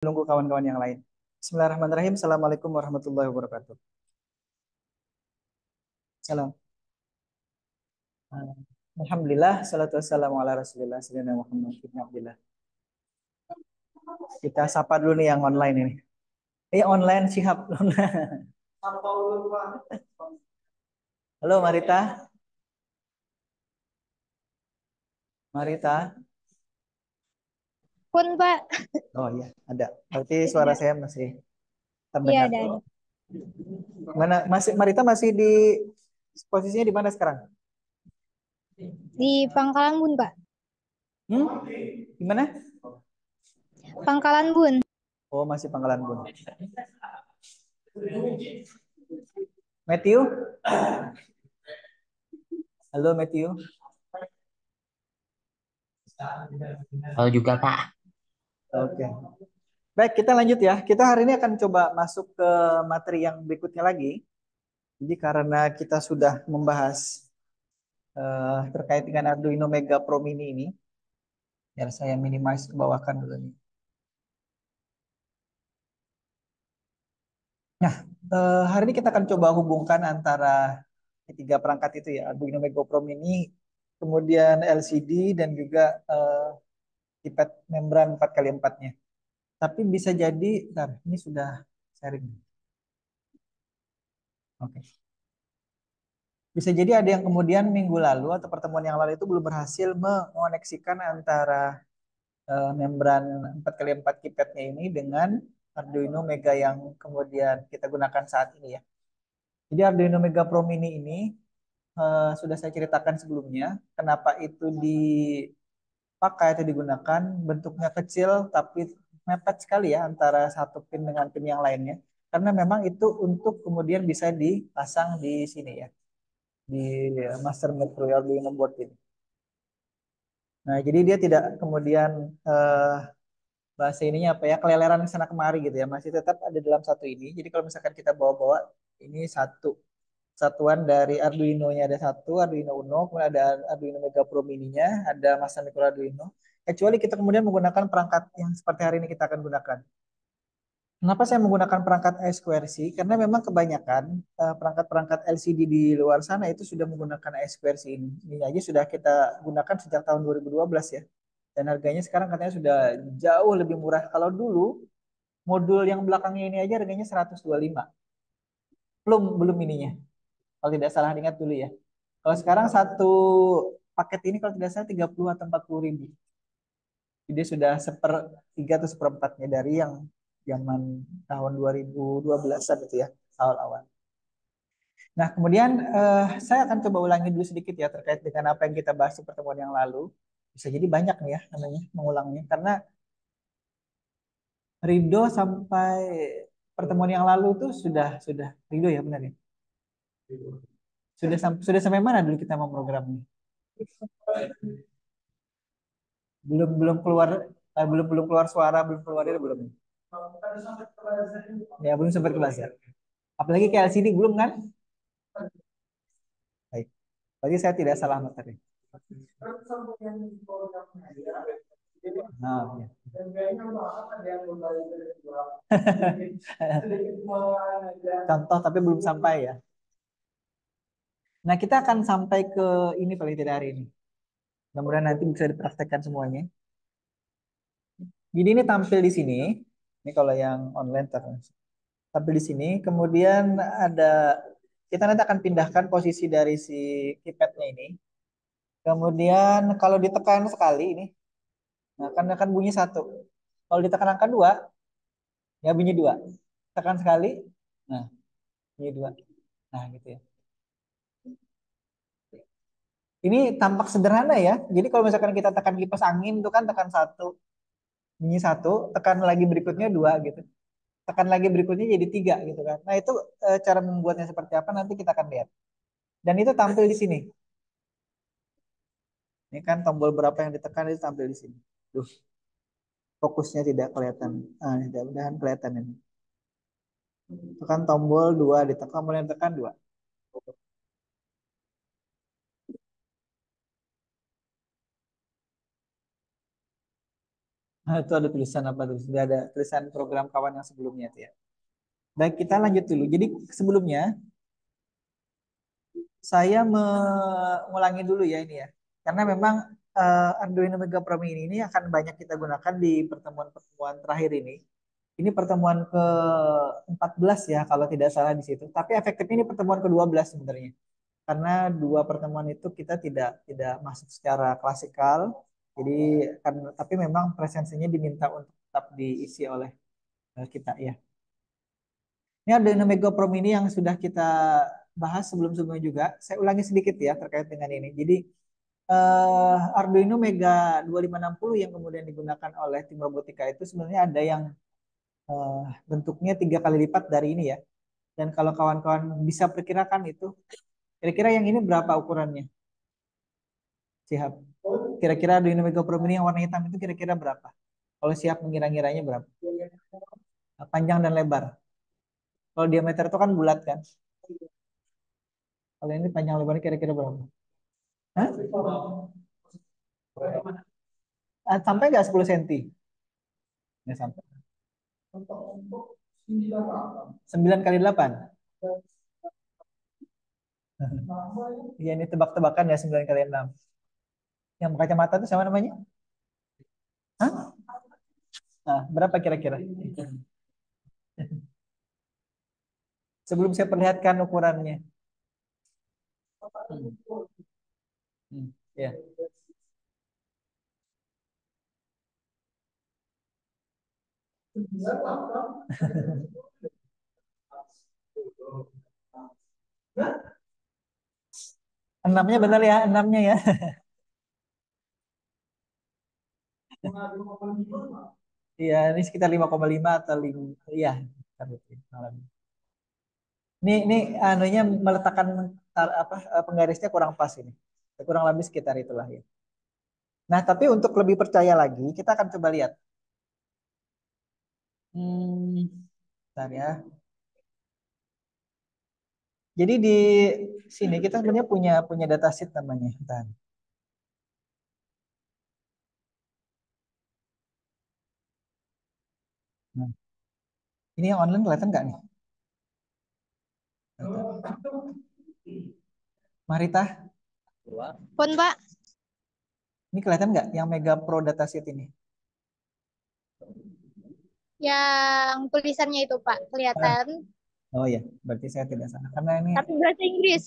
Menunggu kawan-kawan yang lain. Bismillahirrahmanirrahim. Assalamualaikum warahmatullahi wabarakatuh. Salam. Alhamdulillah, salatu wassalamu ala rasulillah, sayyidina Muhammad bin Abdillah. Kita sapa dulu nih yang online ini. Online Syihab. Halo Marita. Marita. Pun Pak, Oh iya, ada. Berarti suara ada. saya masih Iya terdengar. ada. Mana masih Marita masih di posisinya di mana sekarang? Di Pangkalan Bun Pak. Hmm? Di mana? Pangkalan Bun. Oh, masih Pangkalan Bun. Matthew? Halo Matthew. Halo juga Kak. Oke. Baik, kita lanjut ya. Kita hari ini akan coba masuk ke materi yang berikutnya lagi. Jadi karena kita sudah membahas terkait dengan Arduino Mega Pro Mini ini, biar saya minimize ke bawahkan dulu nih. Nah, hari ini kita akan coba hubungkan antara ketiga perangkat itu ya, Arduino Mega Pro Mini, kemudian LCD dan juga keypad membran 4x4-nya. Tapi bisa jadi, bentar, ini sudah sharing. Oke. Bisa jadi ada yang kemudian minggu lalu atau pertemuan yang lalu itu belum berhasil mengoneksikan antara membran 4x4 keypadnya ini dengan Arduino Mega yang kemudian kita gunakan saat ini ya. Jadi Arduino Mega Pro Mini ini sudah saya ceritakan sebelumnya kenapa itu dipakai atau digunakan, bentuknya kecil tapi mepet sekali ya antara satu pin dengan pin yang lainnya. Karena memang itu untuk kemudian bisa dipasang di sini ya, di master material Arduino board ini. Nah, jadi dia tidak kemudian bahasa ininya apa ya, keleleran sana kemari gitu ya, masih tetap ada dalam satu ini. Jadi kalau misalkan kita bawa-bawa, ini satu satuan dari Arduino-nya, ada satu Arduino Uno, kemudian ada Arduino Mega Pro Mini-nya, ada Master Micro Arduino. Kecuali kita kemudian menggunakan perangkat yang seperti hari ini kita akan gunakan. Kenapa saya menggunakan perangkat I2C? Karena memang kebanyakan perangkat-perangkat LCD di luar sana itu sudah menggunakan I2C ini. Ini aja sudah kita gunakan sejak tahun 2012 ya. Dan harganya sekarang katanya sudah jauh lebih murah. Kalau dulu modul yang belakangnya ini aja harganya 125. Belum belum ininya. Kalau tidak salah ingat dulu ya. Kalau sekarang satu paket ini kalau tidak salah 30 atau 40 ribu. Jadi sudah sepertiga atau seperempatnya dari yang zaman tahun 2012-an itu ya, awal-awal. Nah, kemudian saya akan coba ulangi dulu sedikit ya terkait dengan apa yang kita bahas di pertemuan yang lalu. Bisa jadi banyak nih ya namanya mengulangnya karena Rido sampai pertemuan yang lalu tuh sudah Rido ya benar ya. Sudah sampai mana dulu kita mau programnya? Belum belum keluar belum belum keluar suara, belum keluar itu belum. Ya belum sempat ke buzzer. Apalagi ke LCD belum kan? Baik. Berarti saya tidak salah materi. Nah, ya. Contoh tapi belum sampai ya. Nah, kita akan sampai ke ini paling tidak hari ini. Mudah-mudahan nanti bisa dipraktekkan semuanya. Jadi ini tampil di sini. Ini kalau yang online tampil di sini. Kemudian ada kita nanti akan pindahkan posisi dari si keypadnya ini. Kemudian kalau ditekan sekali ini, nah akan bunyi satu. Kalau ditekan angka dua, ya bunyi dua. Tekan sekali, nah bunyi dua. Nah gitu ya. Ini tampak sederhana ya. Jadi kalau misalkan kita tekan kipas angin itu kan tekan satu, bunyi satu, tekan lagi berikutnya dua gitu. Tekan lagi berikutnya jadi tiga gitu kan. Nah itu cara membuatnya seperti apa nanti kita akan lihat. Dan itu tampil di sini. Ini kan tombol berapa yang ditekan itu tampil di sini. Duh, fokusnya tidak kelihatan. Ah, mudah-mudahan kelihatan ini. Tekan tombol dua, ditekan mulai tekan dua. Itu ada tulisan apa tuh? Sudah ada tulisan program kawan yang sebelumnya tuh ya. Baik, kita lanjut dulu. Jadi sebelumnya saya mengulangi dulu ya ini ya. Karena memang Arduino Mega Pro Mini ini akan banyak kita gunakan di pertemuan-pertemuan terakhir ini. Ini pertemuan ke-14 ya kalau tidak salah di situ. Tapi efektifnya ini pertemuan ke-12 sebenarnya. Karena dua pertemuan itu kita tidak masuk secara klasikal. Jadi kan tapi memang presensinya diminta untuk tetap diisi oleh kita ya. Ini ada Mega Pro Mini yang sudah kita bahas sebelum-sebelumnya juga. Saya ulangi sedikit ya terkait dengan ini. Jadi Arduino Mega 2560 yang kemudian digunakan oleh tim robotika itu sebenarnya ada yang bentuknya 3 kali lipat dari ini ya. Dan kalau kawan-kawan bisa perkirakan itu, kira-kira yang ini berapa ukurannya? Siap. Kira-kira Arduino Mega Pro Mini yang warna hitam itu kira-kira berapa? Kalau siap mengira-ngiranya berapa? Panjang dan lebar. Kalau diameter itu kan bulat kan? Kalau ini panjang lebarnya kira-kira berapa? Hah? Sampai nggak 10 cm? Nggak sampai. 9 kali 8. Iya ini tebak-tebakan ya 9 kali 6. Yang kacamata itu sama namanya? Hah? Nah, berapa kira-kira? Sebelum saya perlihatkan ukurannya. Hmm. Ya. Enamnya benar ya, enamnya ya. Iya, ini sekitar 5,5 atau 5. Iya, sekitar itu. Ini anunya meletakkan apa penggarisnya kurang pas ini. Kurang lebih sekitar itulah ya. Nah, tapi untuk lebih percaya lagi, kita akan coba lihat. Bentar ya. Jadi di sini kita sebenarnya punya punya datasheet namanya. Bentar. Nah, ini yang online kelihatan nggak nih? Marita, Pun Pak, ini kelihatan nggak yang Mega Pro datasheet ini? yang tulisannya itu Pak Ah, kelihatan, oh ya, berarti saya tidak salah. Karena ini, tapi bahasa Inggris.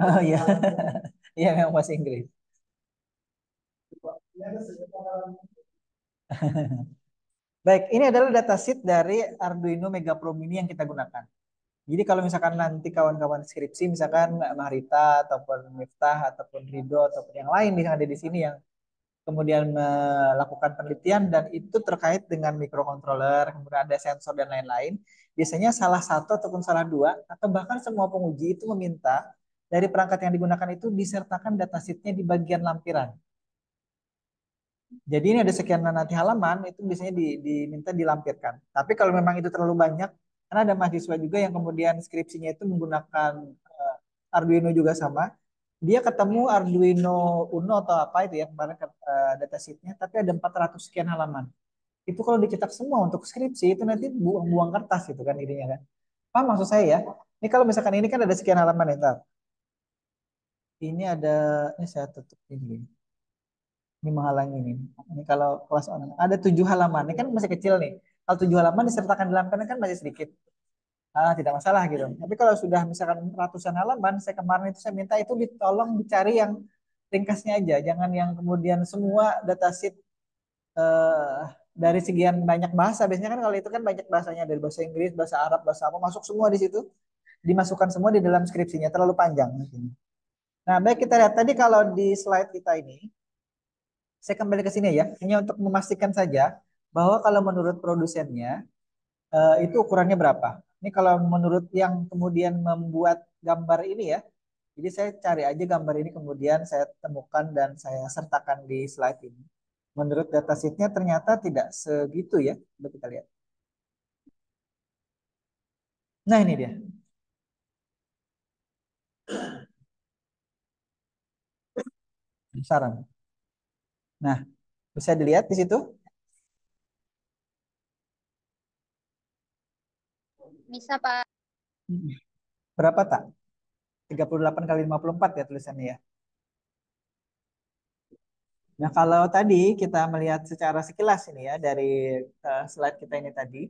oh ya, iya memang bahasa Inggris. Baik, ini adalah datasheet dari Arduino Mega Pro Mini yang kita gunakan. Jadi kalau misalkan nanti kawan-kawan skripsi, misalkan Mahrita ataupun Miftah ataupun Rido ataupun yang lain yang ada di sini yang kemudian melakukan penelitian dan itu terkait dengan mikrokontroler, kemudian ada sensor dan lain-lain. Biasanya salah satu ataupun salah dua atau bahkan semua penguji itu meminta dari perangkat yang digunakan itu disertakan datasheetnya di bagian lampiran. Jadi ini ada sekian nanti halaman itu biasanya diminta dilampirkan. Tapi kalau memang itu terlalu banyak, karena ada mahasiswa juga yang kemudian skripsinya itu menggunakan Arduino juga sama, dia ketemu Arduino Uno atau apa itu ya kemarin datasheetnya, tapi ada 400 sekian halaman. Itu kalau dicetak semua untuk skripsi itu nanti buang-buang kertas itu kan ininya kan. Apa maksud saya ya? Ini kalau misalkan ini kan ada sekian halaman ya, ntar. Ini ada, ini saya tutup ini. Ini menghalangi ini. Ini kalau kelas online ada 7 halaman. Ini kan masih kecil nih. Kalau 7 halaman disertakan di lampiran kan masih sedikit. Tidak masalah gitu. Tapi kalau sudah misalkan ratusan halaman, saya kemarin itu saya minta itu ditolong dicari yang ringkasnya aja. Jangan yang kemudian semua datasheet eh, dari sekian banyak bahasa. Biasanya kan kalau itu kan banyak bahasanya dari bahasa Inggris, bahasa Arab, bahasa apa masuk semua di situ. Dimasukkan semua di dalam skripsinya terlalu panjang. Nah, baik kita lihat tadi kalau di slide kita ini saya kembali ke sini ya, hanya untuk memastikan saja bahwa kalau menurut produsennya itu ukurannya berapa. Ini kalau menurut yang kemudian membuat gambar ini ya, jadi saya cari aja gambar ini kemudian saya temukan dan saya sertakan di slide ini. Menurut datasheetnya ternyata tidak segitu ya, coba kita lihat. Nah ini dia. Saran. Nah bisa dilihat di situ. Bisa, Pak. Hmm. Berapa tak? 38 kali 54 ya tulisannya ya. Nah, kalau tadi kita melihat secara sekilas ini ya dari slide kita ini tadi,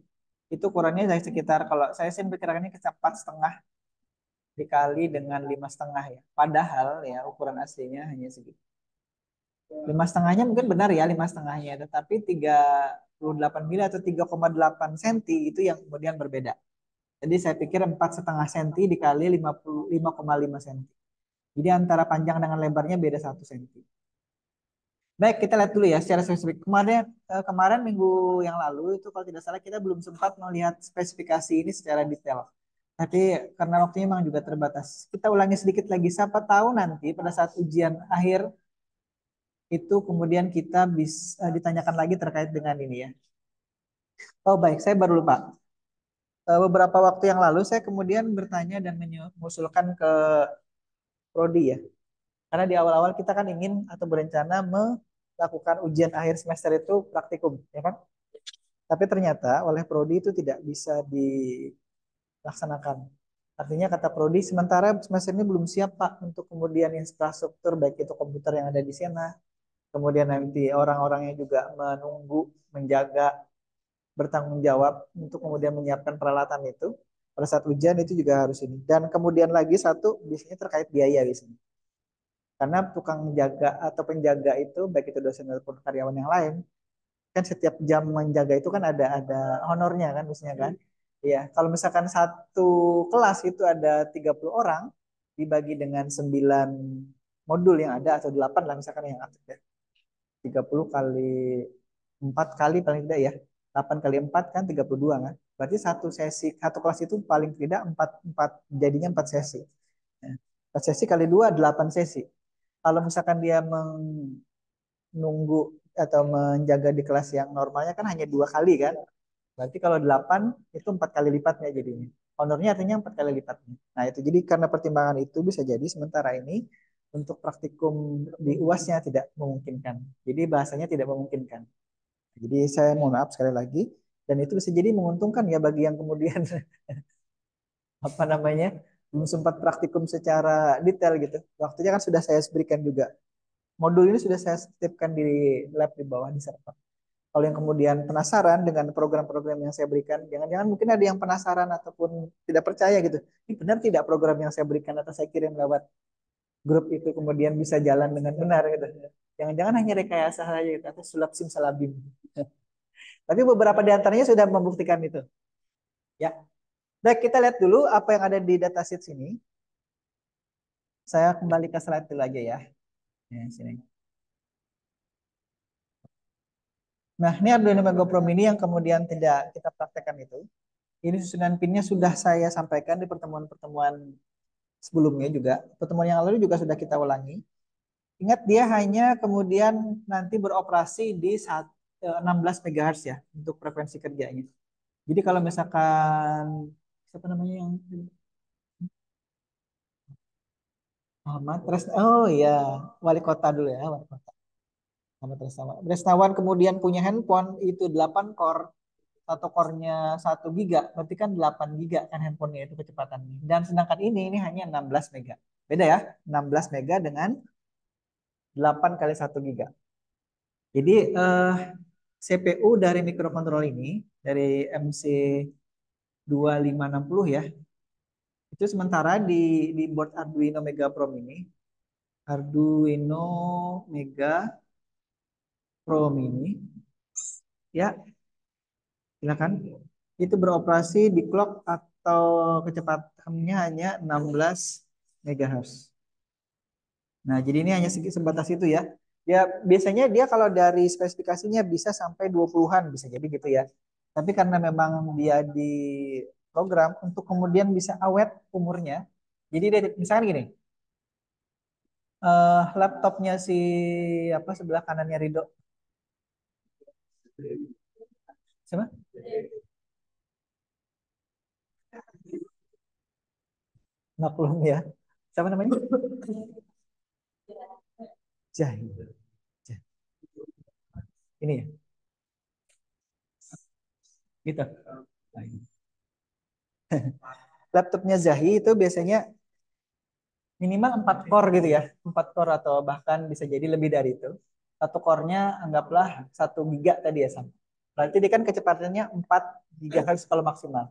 itu ukurannya dari sekitar kalau saya sih perkirakannya ke 4,5 dikali dengan 5,5 ya. Padahal ya ukuran aslinya hanya segitu. 5,5-nya mungkin benar ya 5,5-nya, tetapi 38 mili atau 3,8 senti itu yang kemudian berbeda. Jadi saya pikir 4,5 senti dikali 5,5 senti. Jadi antara panjang dengan lebarnya beda 1 senti. Baik, kita lihat dulu ya secara spesifik. Kemarin minggu yang lalu itu kalau tidak salah kita belum sempat melihat spesifikasi ini secara detail. Tapi karena waktunya memang juga terbatas. Kita ulangi sedikit lagi. Siapa tahu nanti pada saat ujian akhir itu kemudian kita bisa ditanyakan lagi terkait dengan ini ya. Oh baik, saya baru lupa. Beberapa waktu yang lalu saya kemudian bertanya dan mengusulkan ke Prodi ya. Karena di awal-awal kita kan ingin atau berencana melakukan ujian akhir semester itu praktikum, ya kan? Tapi ternyata oleh Prodi itu tidak bisa dilaksanakan. Artinya kata Prodi, sementara semester ini belum siap Pak untuk kemudian infrastruktur baik itu komputer yang ada di sana, kemudian nanti orang-orangnya juga menunggu, menjaga, bertanggung jawab untuk kemudian menyiapkan peralatan itu. Pada saat ujian itu juga harus ini. Dan kemudian lagi satu, biasanya terkait biaya di sini. Karena tukang jaga atau penjaga itu, baik itu dosen ataupun karyawan yang lain, kan setiap jam menjaga itu kan ada honornya kan biasanya kan. Iya, kalau misalkan satu kelas itu ada 30 orang dibagi dengan 9 modul yang ada atau 8 lah misalkan yang aktif ya. 30 kali 4 kali paling tidak ya. 8 kali 4 kan 32 kan. Berarti satu sesi satu kelas itu paling tidak 4 jadinya 4 sesi. Nah, 4 sesi kali 2 8 sesi. Kalau misalkan dia menunggu atau menjaga di kelas yang normalnya kan hanya 2 kali kan. Berarti kalau 8 itu 4 kali lipatnya jadinya. Honornya artinya 4 kali lipatnya. Nah itu jadi karena pertimbangan itu bisa jadi sementara ini untuk praktikum di UAS-nya tidak memungkinkan. Jadi bahasanya tidak memungkinkan. Jadi saya mohon maaf sekali lagi. Dan itu bisa jadi menguntungkan ya bagi yang kemudian apa namanya belum sempat praktikum secara detail gitu. Waktunya kan sudah saya berikan juga. Modul ini sudah saya titipkan di lab di bawah di server. Kalau yang kemudian penasaran dengan program-program yang saya berikan, jangan-jangan mungkin ada yang penasaran ataupun tidak percaya gitu. Ini benar tidak program yang saya berikan atau saya kirim lewat grup itu kemudian bisa jalan dengan benar gitu. Jangan-jangan hanya rekayasa saja gitu, atau sulap simsalabim. Tapi beberapa di antaranya sudah membuktikan itu. Ya, baik kita lihat dulu apa yang ada di datasheet sini. Saya kembali ke slide dulu aja ya. Ya, sini. Nah, ini Arduino Mega Pro Mini yang kemudian tidak kita praktekkan itu. Ini susunan pinnya sudah saya sampaikan di pertemuan-pertemuan sebelumnya juga. Pertemuan yang lalu juga sudah kita ulangi. Ingat dia hanya kemudian nanti beroperasi di 16 MHz ya untuk frekuensi kerjanya. Jadi kalau misalkan siapa namanya yang Ahmad oh iya wali kota dulu ya wali kota Ahmad Restawan. Restawan kemudian punya handphone itu 8 core, satu core-nya 1 giga, berarti kan 8 giga kan handphonenya itu kecepatannya. Dan sedangkan ini hanya 16 mega. Beda ya, 16 mega dengan 8 kali 1 giga. Jadi CPU dari microcontroller ini, dari MC2560 ya, itu sementara di board Arduino Mega Pro ini, Arduino Mega Pro Mini, ya silakan. Itu beroperasi di clock atau kecepatannya hanya 16 MHz. Nah, jadi ini hanya sebatas itu ya. Ya biasanya dia kalau dari spesifikasinya bisa sampai 20-an bisa jadi gitu ya. Tapi karena memang dia di program untuk kemudian bisa awet umurnya. Jadi dia, misalkan gini, laptopnya si apa sebelah kanannya Rido. Siapa? Maklum ya. Siapa namanya? Jahil. Ini ya. Gitu. Nah, ini. Laptopnya Zahi itu biasanya minimal 4 core gitu ya. 4 core atau bahkan bisa jadi lebih dari itu. Satu core-nya anggaplah 1 giga tadi ya sama. Berarti dia kan kecepatannya 4 GHz kalau maksimal.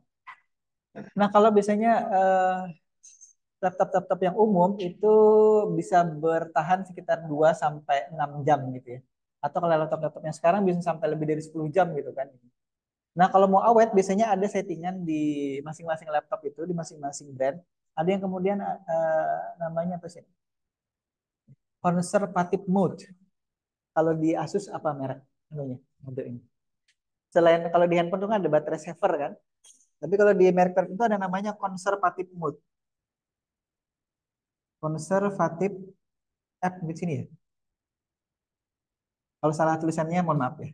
Nah, kalau biasanya laptop-laptop yang umum itu bisa bertahan sekitar 2 sampai 6 jam gitu ya. Atau kalau laptop-laptop yang sekarang bisa sampai lebih dari 10 jam gitu kan. Nah, kalau mau awet biasanya ada settingan di masing-masing laptop itu, di masing-masing brand. Ada yang kemudian namanya apa sih? Conservative mode. Kalau di Asus apa merek anunya? Mode ini. Selain kalau di handphone itu kan ada baterai saver kan. Tapi kalau di merek tertentu ada namanya conservative mode. Conservative app di sini ya. Kalau salah tulisannya mohon maaf ya.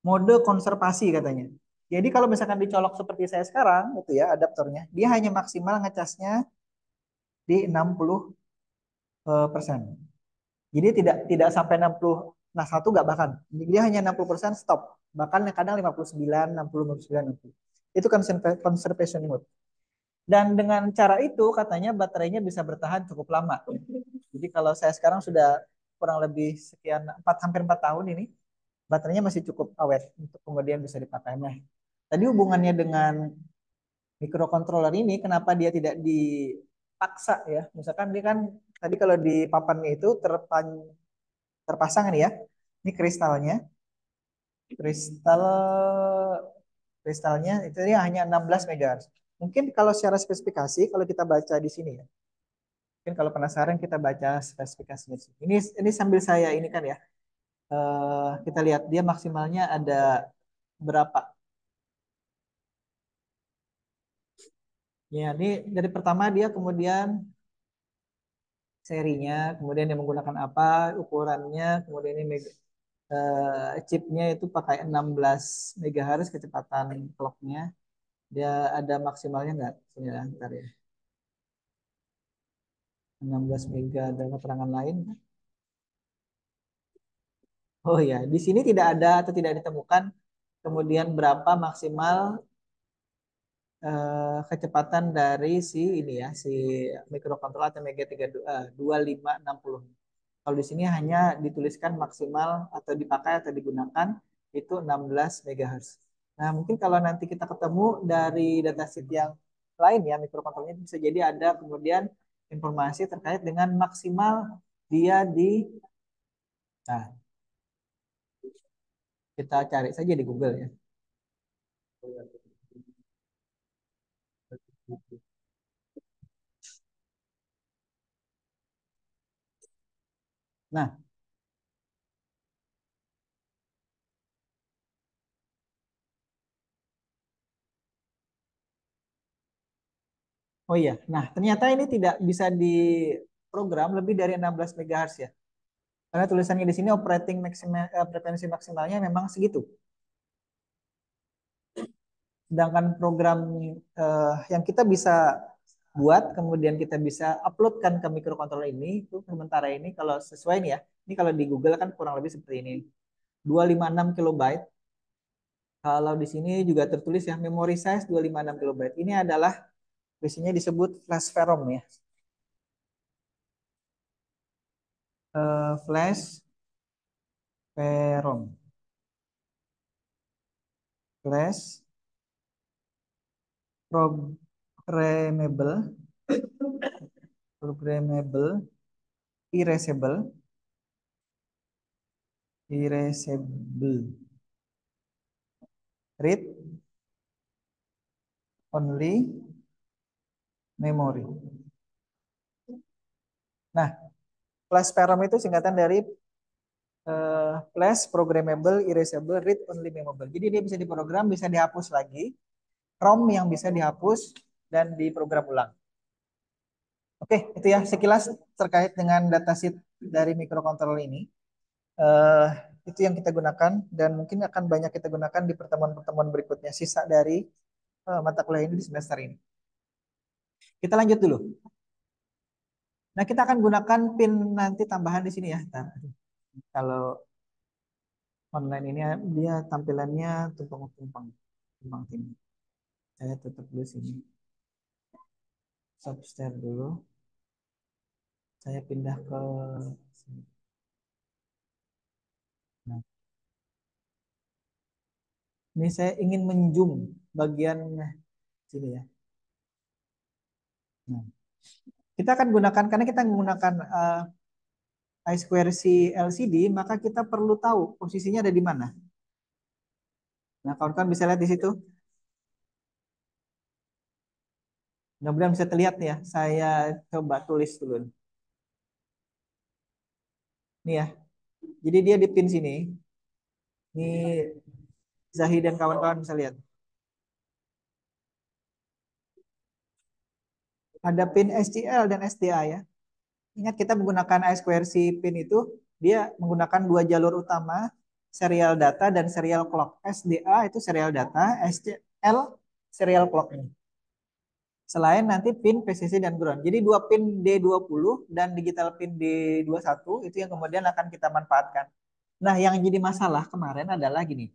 Mode konservasi katanya. Jadi kalau misalkan dicolok seperti saya sekarang itu ya adaptornya, dia hanya maksimal ngecasnya di 60%. Jadi tidak sampai 60, nah satu nggak bahkan. Dia hanya 60% stop. Bahkan kadang 59, 60, 59, 60. Itu kan conservation mode. Dan dengan cara itu katanya baterainya bisa bertahan cukup lama. Jadi kalau saya sekarang sudah kurang lebih sekian hampir 4 tahun ini, baterainya masih cukup awet untuk kemudian bisa dipakai. Nah, tadi hubungannya dengan microcontroller ini, kenapa dia tidak dipaksa ya? Misalkan dia kan tadi kalau di papannya itu terpasang nih ya. Ini kristalnya. Kristal kristalnya itu dia hanya 16 MHz. Mungkin kalau secara spesifikasi kalau kita baca di sini ya. Mungkin kalau penasaran kita baca spesifikasinya sih. Ini sambil saya ini kan ya. Kita lihat dia maksimalnya ada berapa. Ya, ini dari pertama dia kemudian serinya, kemudian dia menggunakan apa, ukurannya, kemudian ini chipnya itu pakai 16 MHz kecepatan clocknya. Dia ada maksimalnya nggak? Sini ya, ntar ya. 16 mega ada keterangan lain. Oh ya, di sini tidak ada atau tidak ditemukan kemudian berapa maksimal kecepatan dari si ini ya, si microcontroller atau Mega 2560. Kalau di sini hanya dituliskan maksimal atau dipakai atau digunakan itu 16 MHz. Nah, mungkin kalau nanti kita ketemu dari datasheet yang lain ya, microcontrollernya bisa jadi ada kemudian informasi terkait dengan maksimal dia di, nah, kita cari saja di Google ya. Nah, oh iya, nah ternyata ini tidak bisa diprogram lebih dari 16 MHz ya. Karena tulisannya di sini operating frekuensi maksimalnya memang segitu. Sedangkan program yang kita bisa buat, kemudian kita bisa uploadkan ke microcontroller ini, itu sementara ini kalau sesuai nih ya, ini kalau di Google kan kurang lebih seperti ini. 256 kilobyte. Kalau di sini juga tertulis ya, memory size 256 kilobyte. Ini adalah biasanya disebut flash VROM ya. Flash VROM. Flash programmable, programmable, erasable, erasable, read only memory. Nah, flash VROM itu singkatan dari flash programmable, erasable, read only memory. Jadi dia bisa diprogram, bisa dihapus lagi. ROM yang bisa dihapus dan diprogram ulang. Oke, itu ya sekilas terkait dengan datasheet dari microcontroller ini. Eh, itu yang kita gunakan dan mungkin akan banyak kita gunakan di pertemuan-pertemuan berikutnya sisa dari mata kuliah ini di semester ini. Kita lanjut dulu. Nah, kita akan gunakan pin nanti tambahan di sini ya. Nah, kalau online ini dia tampilannya tumpang-tumpang, tumpang tindih. Saya tutup dulu sini. Stop share dulu. Saya pindah ke sini. Nah, ini saya ingin menzoom bagian sini ya. Nah, kita akan gunakan karena kita menggunakan I2C LCD, maka kita perlu tahu posisinya ada di mana. Nah, kawan-kawan bisa lihat di situ. Mudah-mudahan bisa terlihat ya. Saya coba tulis dulu. Ini ya. Jadi dia di pin sini. Ini Zahid dan kawan-kawan bisa lihat. Ada pin SCL dan SDA ya. Ingat kita menggunakan I2C pin itu, dia menggunakan dua jalur utama, serial data dan serial clock. SDA itu serial data, SCL serial clock. Selain nanti pin PCC dan ground. Jadi dua pin D20 dan digital pin D21 itu yang kemudian akan kita manfaatkan. Nah, yang jadi masalah kemarin adalah gini.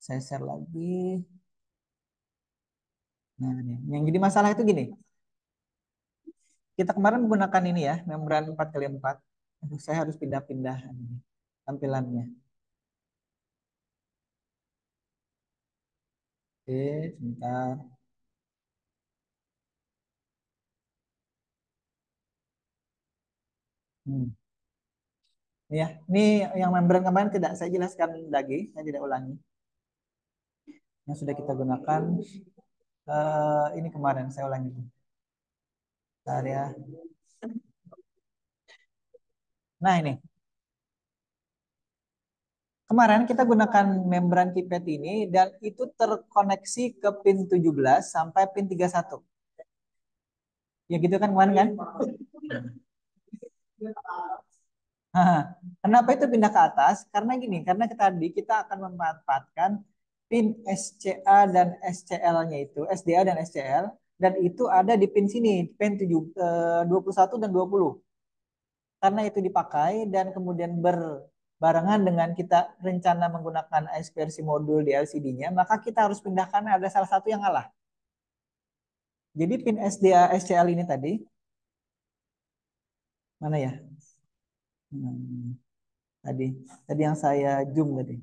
Saya share lagi. Nah, ini. Yang jadi masalah itu gini. Kita kemarin menggunakan ini ya, membran 4x4. Saya harus pindah-pindah tampilannya. Oke, sebentar. Hmm. Ini ya, ini yang membran kemarin tidak saya jelaskan lagi, saya tidak ulangi. Yang sudah kita gunakan ini kemarin saya ulangi. Bentar ya. Nah ini, kemarin kita gunakan membran keypad ini dan itu terkoneksi ke pin 17 sampai pin 31. Ya gitu kan kemarin kan? Nah, kenapa itu pindah ke atas? Karena gini, karena tadi kita akan memanfaatkan pin SCA dan SCL-nya itu, SDA dan SCL, dan itu ada di pin sini, pin 21 dan 20. Karena itu dipakai dan kemudian berbarengan dengan kita rencana menggunakan I2C modul di LCD-nya, maka kita harus pindahkan ada salah satu yang ngalah. Jadi pin SDA SCL ini tadi, mana ya? Hmm, tadi, tadi yang saya zoom tadi.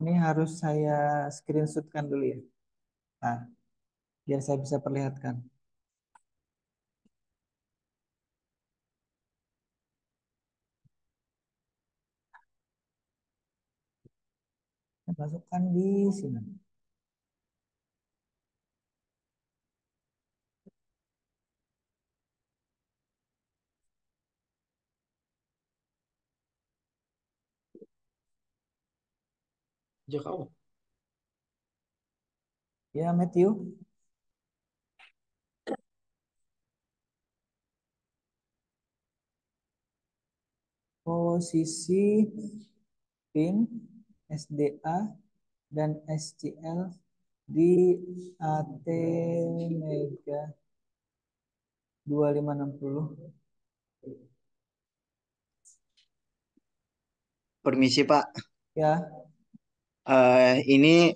Ini harus saya screenshotkan dulu ya. Nah, biar saya bisa perlihatkan. Saya masukkan di sini. Jauh. Ya, Matthew. Posisi pin SDA dan SCL di AT Mega 2560. Permisi Pak, Ya, ini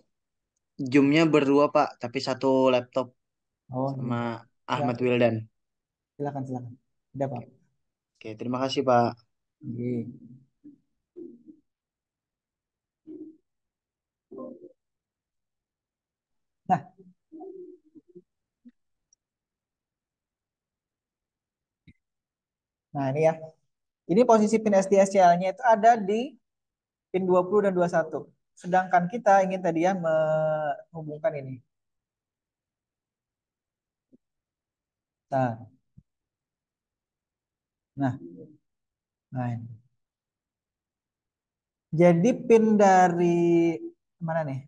Zoom-nya berdua Pak, tapi satu laptop oh sama iya. Ya, Ahmad Wildan. silakan silakan. Ada Pak. Oke, oke, terima kasih Pak. Oke. Nah, nah ini ya. Ini posisi pin SDSCL-nya itu ada di pin 20 dan 21. Sedangkan kita ingin tadi ya menghubungkan ini. Nah, nah, nah ini. Jadi pin dari mana nih?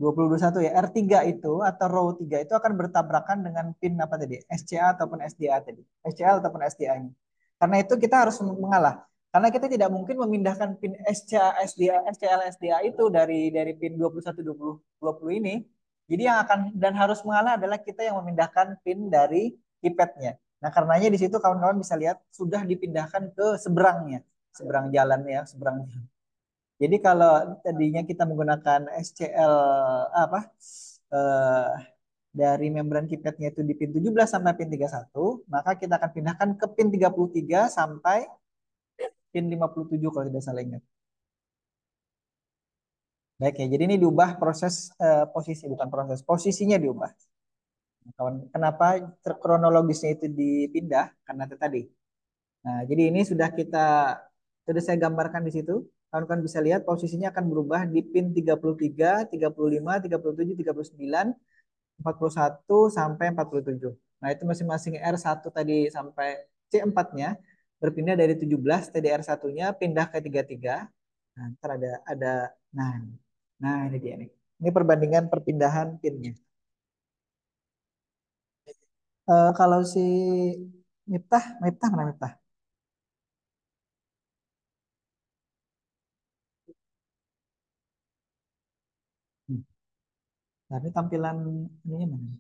2021 ya. R3 itu atau row 3 itu akan bertabrakan dengan pin apa tadi? SCA ataupun SDA tadi. SCL ataupun SDA-nya. Karena itu kita harus mengalah. Karena kita tidak mungkin memindahkan pin SCA, SDA, SCL, SDA itu dari pin 21, 20, 20 ini Jadi yang akan dan harus mengalah adalah kita yang memindahkan pin dari keypadnya. Nah, karenanya di situ kawan-kawan bisa lihat sudah dipindahkan ke seberangnya, seberang jalannya, ya, seberang. Jadi kalau tadinya kita menggunakan SCL apa eh, dari membran keypadnya itu di pin 17 sampai pin 31, maka kita akan pindahkan ke pin 33 sampai pin 57 kalau tidak salah ingat. Baik ya, jadi ini diubah proses posisi, bukan proses, posisinya diubah. Kawan, kenapa kronologisnya itu dipindah? Karena itu tadi. Nah, jadi ini sudah saya gambarkan di situ. Kawan-kawan bisa lihat posisinya akan berubah di pin 33, 35, 37, 39, 41 sampai 47. Nah, itu masing-masing R1 tadi sampai C4-nya berpindah dari 17 TDR1-nya pindah ke 33. Nah, ntar ada nah. Nah, ini dia nih. Ini perbandingan perpindahan pinnya. Kalau si Miftah mana Miftah? Hmm. Nah, ini tampilan ininya mana?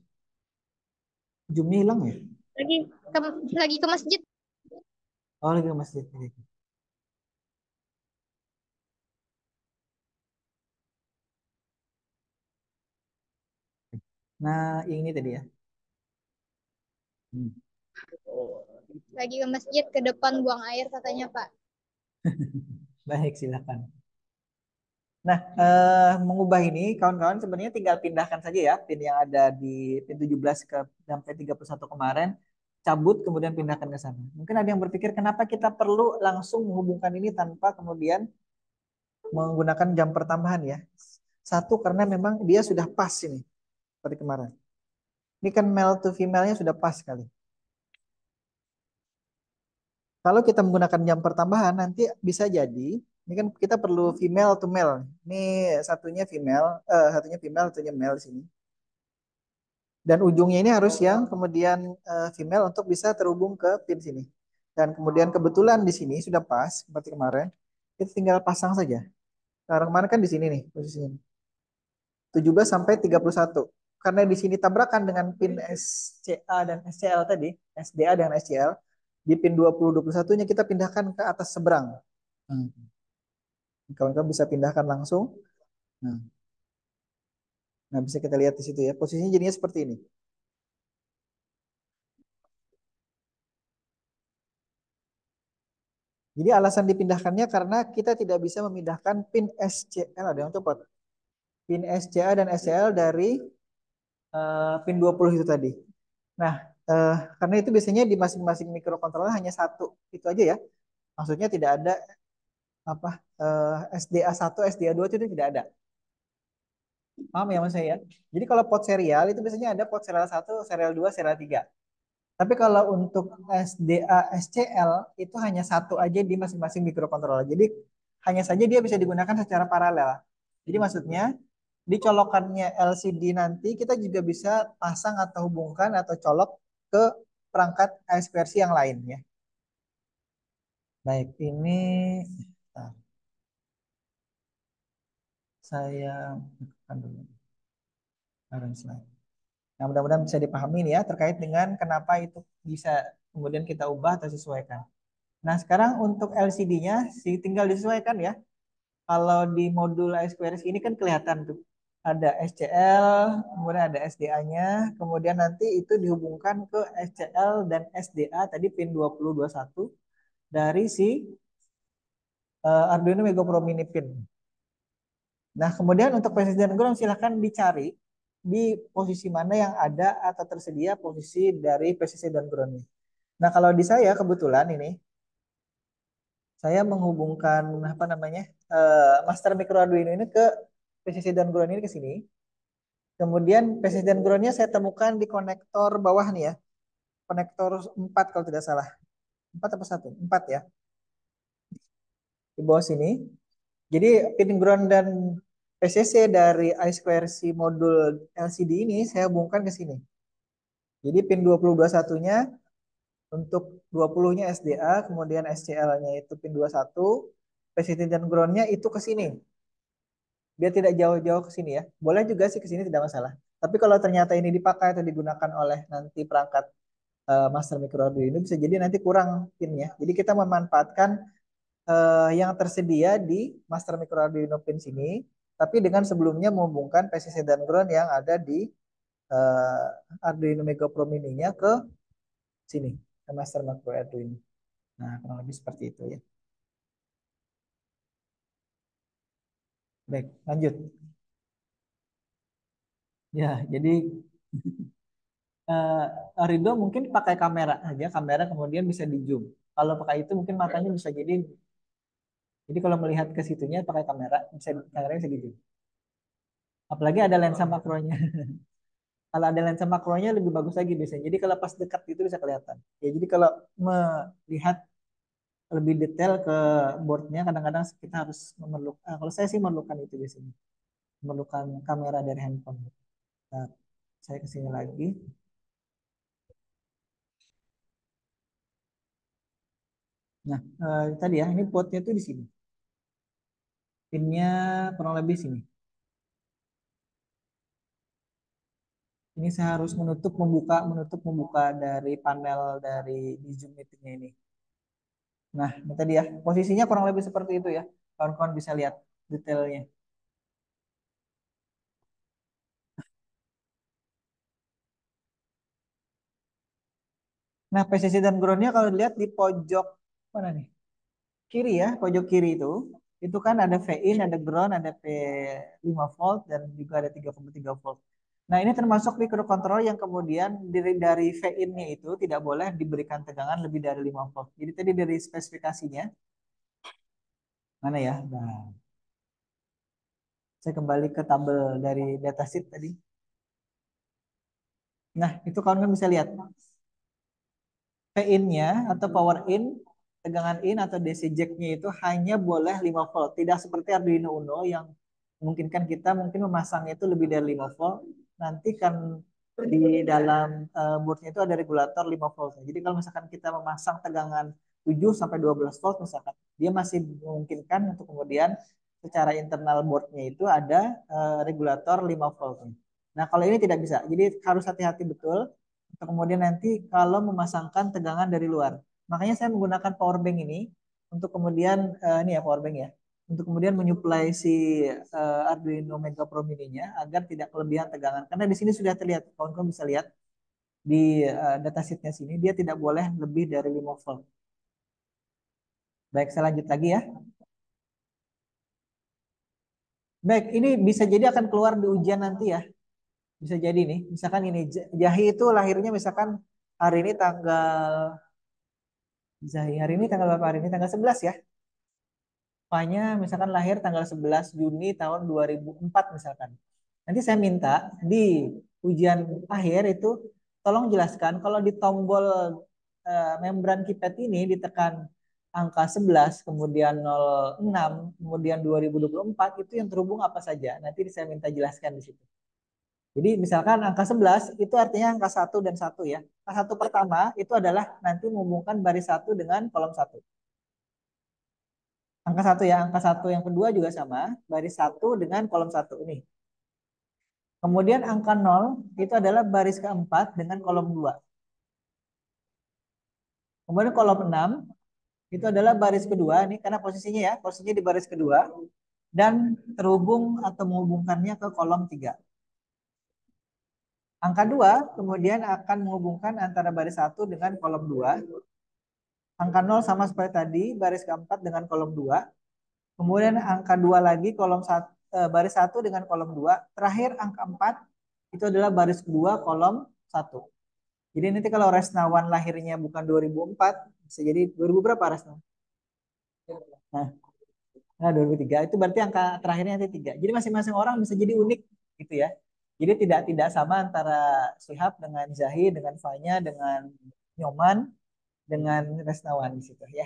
Zoom-nya hilang ya? Lagi ke, lagi ke masjid. Oh, lagi ke masjid. Nah, ini tadi ya. Hmm. Lagi ke masjid ke depan buang air katanya Pak. Baik, silakan. Nah, mengubah ini, kawan-kawan sebenarnya tinggal pindahkan saja ya pin yang ada di pin 17 ke sampai 31 kemarin, cabut kemudian pindahkan ke sana. Mungkin ada yang berpikir kenapa kita perlu langsung menghubungkan ini tanpa kemudian menggunakan jam pertambahan ya. Satu, karena memang dia sudah pas ini, seperti kemarin. Ini kan male to female-nya sudah pas sekali. Kalau kita menggunakan jam pertambahan, nanti bisa jadi, ini kan kita perlu female to male. Ini satunya female, satunya male di sini. Dan ujungnya ini harus yang kemudian female untuk bisa terhubung ke pin sini. Dan kemudian kebetulan di sini sudah pas, seperti kemarin, kita tinggal pasang saja. Karena kemarin kan di sini nih posisinya. 17 sampai 31. Karena di sini tabrakan dengan pin SCA dan SCL tadi, SDA dan SCL, di pin 20-21-nya kita pindahkan ke atas seberang. Hmm. Kawan-kawan bisa pindahkan langsung. Nah, nah, bisa kita lihat di situ ya. Posisinya jadinya seperti ini. Jadi alasan dipindahkannya karena kita tidak bisa memindahkan pin SCL, ada yang copot. Pin SCA dan SCL dari pin 20 itu tadi. Nah, karena itu biasanya di masing-masing microcontroller hanya satu. Itu aja ya. Maksudnya tidak ada apa SDA1, SDA2 itu tidak ada. Paham ya mas saya? Jadi kalau port serial itu biasanya ada port serial 1, serial 2, serial 3. Tapi kalau untuk SDA, SCL itu hanya satu aja di masing-masing microcontroller. Jadi hanya saja dia bisa digunakan secara paralel. Jadi maksudnya di colokannya LCD nanti kita juga bisa pasang atau hubungkan atau colok ke perangkat ASPRC yang lain ya. Baik, ini nah, saya bukan dulu. Nah, mudah-mudahan bisa dipahami nih ya terkait dengan kenapa itu bisa kemudian kita ubah atau sesuaikan. Nah, sekarang untuk LCD-nya tinggal disesuaikan ya. Kalau di modul iSquares ini kan kelihatan tuh. Ada SCL, kemudian ada SDA-nya, kemudian nanti itu dihubungkan ke SCL dan SDA tadi pin 2021 dari si Arduino Mega Pro Mini pin. Nah, kemudian untuk presisi dan ground silahkan dicari di posisi mana yang ada atau tersedia posisi dari presisi dan ground-nya. Nah, kalau di saya kebetulan ini saya menghubungkan apa namanya master micro Arduino ini ke PCC dan ground ini ke sini. Kemudian PCC dan groundnya saya temukan di konektor bawah nih ya, konektor 4 kalau tidak salah, 4 apa satu, 4 ya, di bawah sini. Jadi pin ground dan PCC dari I2C modul LCD ini saya hubungkan ke sini. Jadi pin 2021-nya untuk 20-nya SDA, kemudian SCL-nya itu pin 21, PCC dan ground-nya itu ke sini. Biar tidak jauh-jauh ke sini ya. Boleh juga sih ke sini tidak masalah. Tapi kalau ternyata ini dipakai atau digunakan oleh nanti perangkat master micro Arduino bisa jadi nanti kurang pinnya. Jadi kita memanfaatkan yang tersedia di master micro Arduino pin sini, tapi dengan sebelumnya menghubungkan PCC dan ground yang ada di Arduino Mega Pro Mini-nya ke sini, ke master micro Arduino. Nah, kurang lebih seperti itu ya. Baik, lanjut. Ya, jadi Arido mungkin pakai kamera aja, kamera kemudian bisa di zoom. Kalau pakai itu mungkin matanya bisa jadi kalau melihat ke situnya pakai kamera, kameranya bisa di zoom. Apalagi ada lensa makronya. Kalau ada lensa makronya lebih bagus lagi biasanya. Jadi kalau pas dekat itu bisa kelihatan. Ya, jadi kalau melihat lebih detail ke boardnya, kadang-kadang kita harus memerlukan. Kalau saya sih memerlukan itu biasanya, memerlukan kamera dari handphone. Nah, saya kesini lagi. Nah, tadi ya, ini portnya tuh di sini. Pinnya kurang lebih sini. Ini saya harus menutup, membuka dari panel dari di Zoom meetingnya ini. Nah, ini tadi ya, posisinya kurang lebih seperti itu ya. Kawan-kawan bisa lihat detailnya. Nah, PCC dan groundnya kalau dilihat di pojok mana nih? Kiri ya, pojok kiri itu kan ada V-in, ada ground, ada P5 volt dan juga ada 3,3 volt. Nah, ini termasuk microcontroller yang kemudian dari V-in-nya itu tidak boleh diberikan tegangan lebih dari 5 volt. Jadi tadi dari spesifikasinya mana ya? Nah, saya kembali ke tabel dari datasheet tadi. Nah, itu kawan-kawan bisa lihat. P-in-nya atau power in, tegangan in atau DC jack-nya itu hanya boleh 5 volt. Tidak seperti Arduino Uno yang memungkinkan kita mungkin memasangnya itu lebih dari 5 volt. Nanti kan di dalam boardnya itu ada regulator 5 volt. Jadi kalau misalkan kita memasang tegangan 7 sampai 12 volt misalkan, dia masih memungkinkan untuk kemudian secara internal boardnya itu ada regulator 5 volt. Nah, kalau ini tidak bisa. Jadi harus hati-hati betul untuk kemudian nanti kalau memasangkan tegangan dari luar. Makanya saya menggunakan power bank ini untuk kemudian ini ya power bank ya, untuk kemudian menyuplai si Arduino Mega Pro Mini-nya agar tidak kelebihan tegangan. Karena di sini sudah terlihat, kawan-kawan bisa lihat di datasheet-nya sini dia tidak boleh lebih dari 5 volt. Baik, saya lanjut lagi ya. Baik, ini bisa jadi akan keluar di ujian nanti ya. Bisa jadi nih, misalkan ini Jahi itu lahirnya misalkan hari ini tanggal Zahi hari ini tanggal berapa hari ini? Tanggal 11 ya. Fanya misalkan lahir tanggal 11 Juni tahun 2004 misalkan. Nanti saya minta di ujian akhir itu tolong jelaskan kalau di tombol membran keypad ini ditekan angka 11 kemudian 06 kemudian 2024 itu yang terhubung apa saja. Nanti saya minta jelaskan di situ. Jadi misalkan angka 11 itu artinya angka 1 dan 1 ya. Angka 1 pertama itu adalah nanti menghubungkan baris 1 dengan kolom 1. Angka 1 ya, angka 1 yang kedua juga sama, baris 1 dengan kolom 1 ini. Kemudian angka 0 itu adalah baris keempat dengan kolom 2. Kemudian kolom 6 itu adalah baris kedua, ini karena posisinya ya, posisinya di baris kedua. Dan terhubung atau menghubungkannya ke kolom 3. Angka 2 kemudian akan menghubungkan antara baris 1 dengan kolom 2. Angka 0 sama seperti tadi, baris keempat dengan kolom 2. Kemudian angka 2 lagi kolom 1, baris 1 dengan kolom 2. Terakhir angka 4 itu adalah baris kedua kolom 1. Jadi nanti kalau Resnawan lahirnya bukan 2004, bisa jadi 2000 berapa Resnawan? Nah, 2003 itu berarti angka terakhirnya nanti 3. Jadi masing-masing orang bisa jadi unik gitu ya. Jadi tidak sama antara Shihab dengan Zahi, dengan Fanya, dengan Nyoman, dengan Resnawan di situ ya.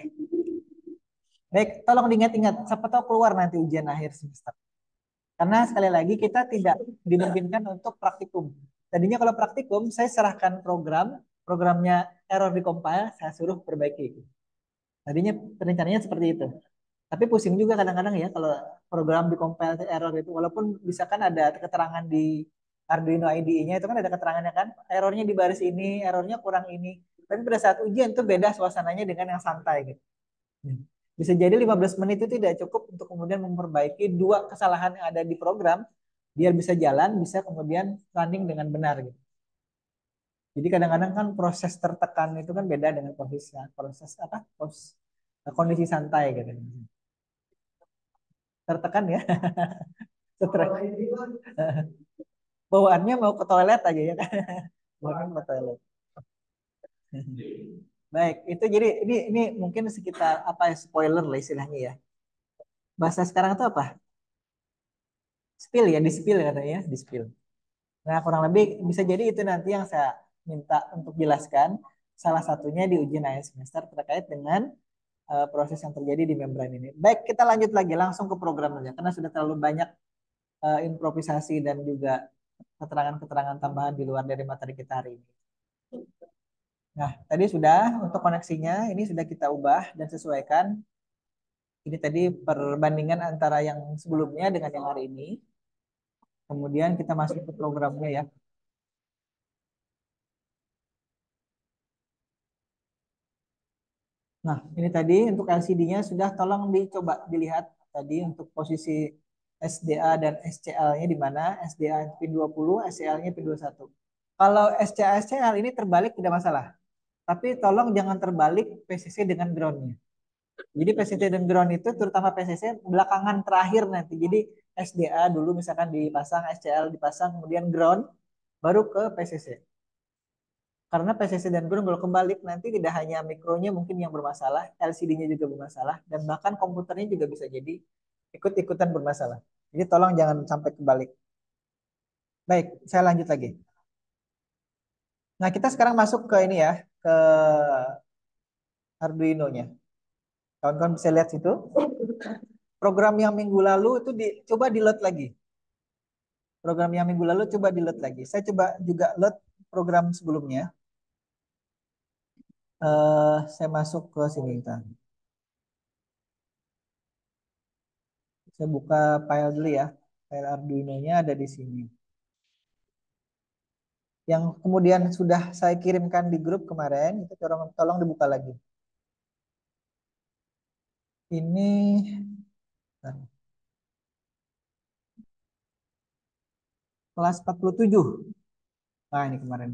Baik, tolong diingat-ingat, siapa tahu keluar nanti ujian akhir semester. Karena sekali lagi kita tidak dimungkinkan untuk praktikum. Tadinya kalau praktikum saya serahkan programnya error di compile, saya suruh perbaiki. Tadinya rencananya seperti itu. Tapi pusing juga kadang-kadang ya kalau program di compile error itu, walaupun bisa kan ada keterangan di Arduino IDE-nya itu kan ada keterangannya kan, errornya di baris ini, errornya kurang ini. Tapi pada saat ujian itu beda suasananya dengan yang santai gitu. Bisa jadi 15 menit itu tidak cukup untuk kemudian memperbaiki dua kesalahan yang ada di program, biar bisa jalan, bisa kemudian running dengan benar gitu. Jadi kadang-kadang kan proses tertekan itu kan beda dengan proses apa? Kondisi santai gitu. Tertekan ya, stres. Bawaannya mau ke toilet aja ya kan. Bawaannya mau ke toilet. Baik, itu jadi ini mungkin sekitar apa ya, spoiler lah istilahnya ya. Bahasa sekarang itu apa? Spill ya, di spill katanya ya, di spill. Nah, kurang lebih bisa jadi itu nanti yang saya minta untuk jelaskan. Salah satunya di ujian akhir semester terkait dengan proses yang terjadi di membran ini. Baik, kita lanjut lagi langsung ke programnya karena sudah terlalu banyak improvisasi dan juga keterangan-keterangan tambahan di luar dari materi kita hari ini. Nah, tadi sudah untuk koneksinya ini sudah kita ubah dan sesuaikan. Ini tadi perbandingan antara yang sebelumnya dengan yang hari ini. Kemudian kita masuk ke programnya ya. Nah, ini tadi untuk LCD-nya sudah tolong dicoba dilihat tadi untuk posisi SDA dan SCL-nya di mana. SDA pin 20, SCL-nya pin 21. Kalau SCA SCL ini terbalik tidak masalah. Tapi tolong jangan terbalik PCC dengan ground-nya. Jadi PCC dan ground itu terutama PCC belakangan terakhir nanti. Jadi SDA dulu misalkan dipasang, SCL dipasang, kemudian ground, baru ke PCC. Karena PCC dan ground kalau kebalik nanti tidak hanya mikronya mungkin yang bermasalah, LCD-nya juga bermasalah, dan bahkan komputernya juga bisa jadi ikut-ikutan bermasalah. Jadi tolong jangan sampai kebalik. Baik, saya lanjut lagi. Nah, kita sekarang masuk ke ini ya, ke Arduino-nya. Kawan-kawan bisa lihat situ. Program yang minggu lalu itu coba di-load lagi. Program yang minggu lalu coba di-load lagi. Saya coba juga load program sebelumnya. Saya masuk ke sini. Saya buka file dulu ya. File Arduino-nya ada di sini. Yang kemudian sudah saya kirimkan di grup kemarin, itu tolong dibuka lagi. Ini kelas 47. Nah, ini kemarin.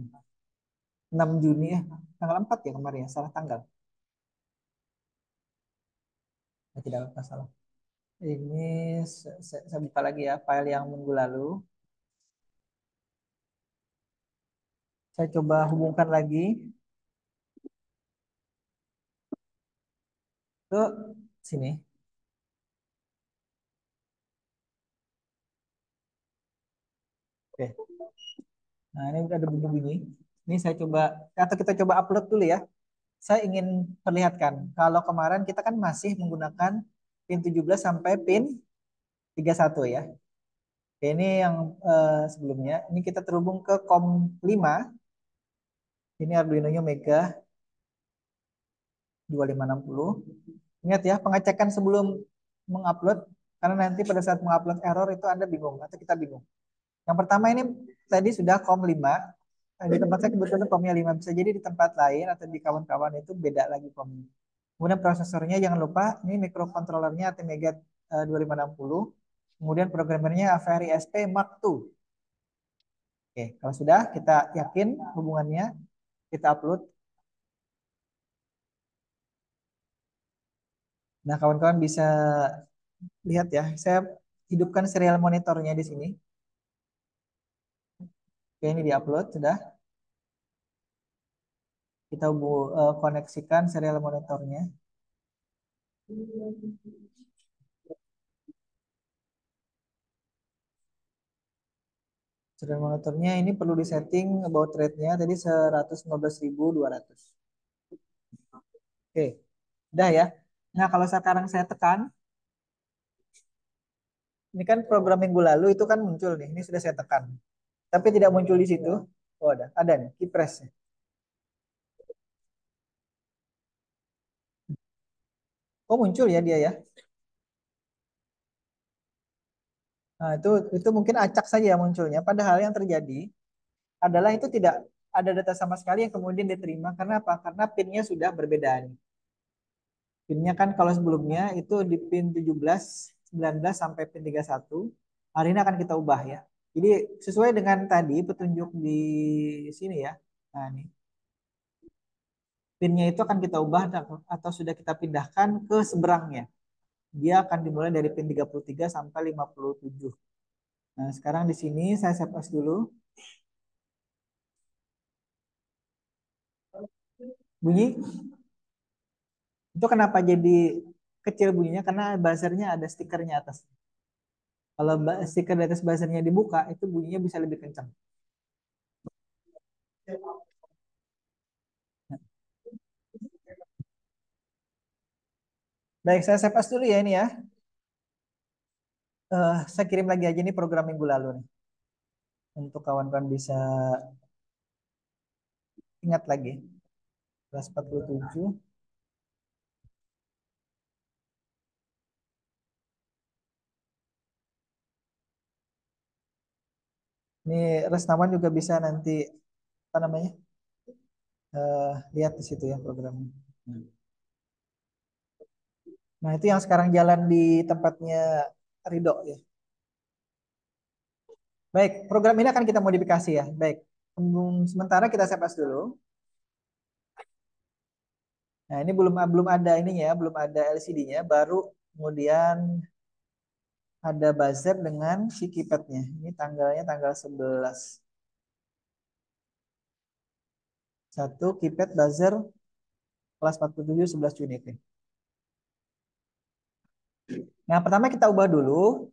6 Juni ya. Tanggal 4 ya kemarin ya, salah tanggal. Tidak masalah. Ini saya buka lagi ya, file yang minggu lalu. Saya coba hubungkan lagi ke sini. Oke. Nah, ini ada bunyi-bunyi. Ini saya coba, atau kita coba upload dulu ya. Saya ingin perlihatkan, kalau kemarin kita kan masih menggunakan pin 17 sampai pin 31 ya. Oke, ini yang sebelumnya. Ini kita terhubung ke COM 5. Ini Arduino-nya Mega 2560. Ingat ya, pengecekan sebelum mengupload, karena nanti pada saat mengupload error itu Anda bingung, atau kita bingung. Yang pertama ini tadi sudah COM 5. Di tempat saya kebetulan COM-nya 5. Bisa jadi di tempat lain atau di kawan-kawan itu beda lagi COM-nya. Kemudian prosesornya jangan lupa, ini microcontrollernya ATmega 2560. Kemudian programmernya Avery SP Mark II. Oke, kalau sudah kita yakin hubungannya, kita upload. Nah, kawan-kawan bisa lihat ya, saya hidupkan serial monitornya di sini. Oke, ini diupload sudah. Kita koneksikan serial monitornya. Serial monitornya ini perlu disetting baud rate-nya tadi 115.200. Oke, udah ya. Nah, kalau sekarang saya tekan, ini kan program minggu lalu itu kan muncul nih. Ini sudah saya tekan. Tapi tidak muncul di situ. Oh, ada nih, key press. Oh, muncul ya dia ya. Nah, itu mungkin acak saja yang munculnya. Padahal yang terjadi adalah itu tidak ada data sama sekali yang kemudian diterima. Karena apa? Karena pinnya sudah berbeda nih. Pinnya kan kalau sebelumnya itu di pin 17, 19 sampai pin 31. Hari ini akan kita ubah ya. Jadi sesuai dengan tadi petunjuk di sini ya. Nah, nih. Pinnya itu akan kita ubah atau sudah kita pindahkan ke seberangnya. Dia akan dimulai dari pin 33 sampai 57. Nah, sekarang di sini saya save as dulu. Bunyi. Itu kenapa jadi kecil bunyinya? Karena buzzernya ada stikernya atas. Kalau stiker di atas buzzernya dibuka, itu bunyinya bisa lebih kencang. Baik, saya save as dulu ya ini ya. Saya kirim lagi aja nih program minggu lalu nih. Untuk kawan-kawan bisa ingat lagi. Kelas 47. Ini Resnawan juga bisa nanti apa namanya? Lihat di situ ya programnya. Nah, itu yang sekarang jalan di tempatnya Ridho ya. Baik, program ini akan kita modifikasi ya. Baik, sementara kita save as dulu. Nah, ini belum ada ininya ya, belum ada LCD-nya, baru kemudian ada buzzer dengan si keypadnya. Ini tanggalnya tanggal 11. Satu keypad buzzer kelas 47 11 Juni. Nah, pertama kita ubah dulu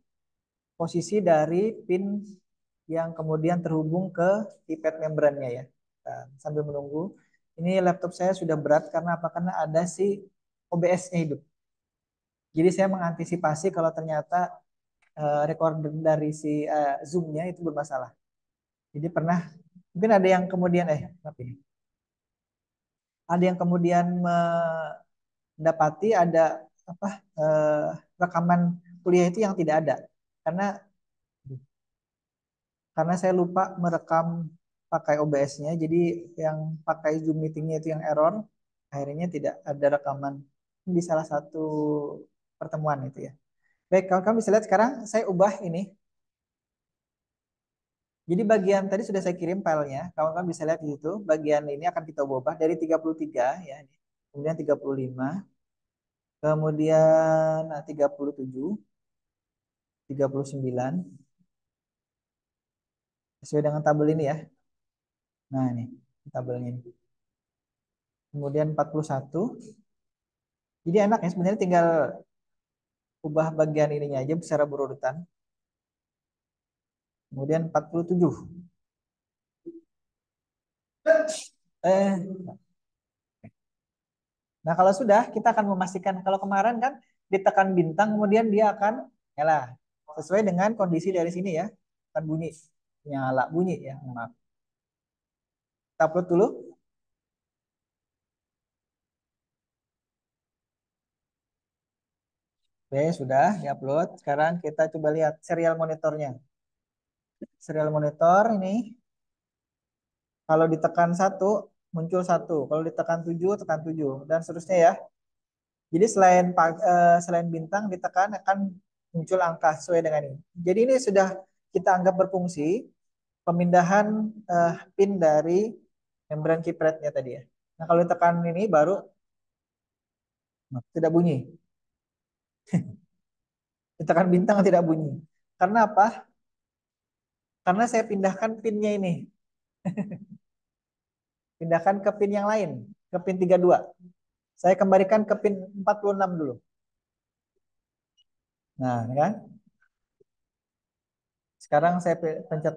posisi dari pin yang kemudian terhubung ke keypad membrannya ya. Nah, sambil menunggu, ini laptop saya sudah berat karena apa? Karena ada si OBS-nya hidup. Jadi saya mengantisipasi kalau ternyata recorder dari si Zoom-nya itu bermasalah. Jadi pernah mungkin ada yang kemudian ada yang kemudian mendapati ada apa rekaman kuliah itu yang tidak ada karena saya lupa merekam pakai OBS-nya, jadi yang pakai Zoom meeting-nya itu yang error, akhirnya tidak ada rekaman di salah satu pertemuan itu ya. Baik, kawan-kawan bisa lihat sekarang saya ubah ini. Jadi bagian tadi sudah saya kirim filenya, kawan-kawan bisa lihat di situ. Bagian ini akan kita ubah dari 33 ya, kemudian 35, kemudian 37, 39, sesuai dengan tabel ini ya. Nah, ini tabelnya ini. Kemudian 41. Jadi enak ya sebenarnya tinggal ubah bagian ininya aja secara berurutan. Kemudian 47. Eh, nah kalau sudah kita akan memastikan kalau kemarin kan ditekan bintang kemudian dia akan nyala. Sesuai dengan kondisi dari sini ya. Akan bunyi. Nyala bunyi ya. Maaf. Kita upload dulu. Oke, sudah diupload. Sekarang kita coba lihat serial monitornya. Serial monitor ini kalau ditekan satu muncul satu, kalau ditekan 7 tekan 7 dan seterusnya ya. Jadi selain bintang ditekan akan muncul angka sesuai dengan ini. Jadi ini sudah kita anggap berfungsi pemindahan pin dari membran keypadnya tadi ya. Nah kalau ditekan ini baru tidak bunyi. Ditekan bintang tidak bunyi. Karena apa? Karena saya pindahkan pinnya ini. Pindahkan ke pin yang lain, ke pin 32. Saya kembalikan ke pin 46 dulu. Nah, ini kan. Sekarang saya pencet.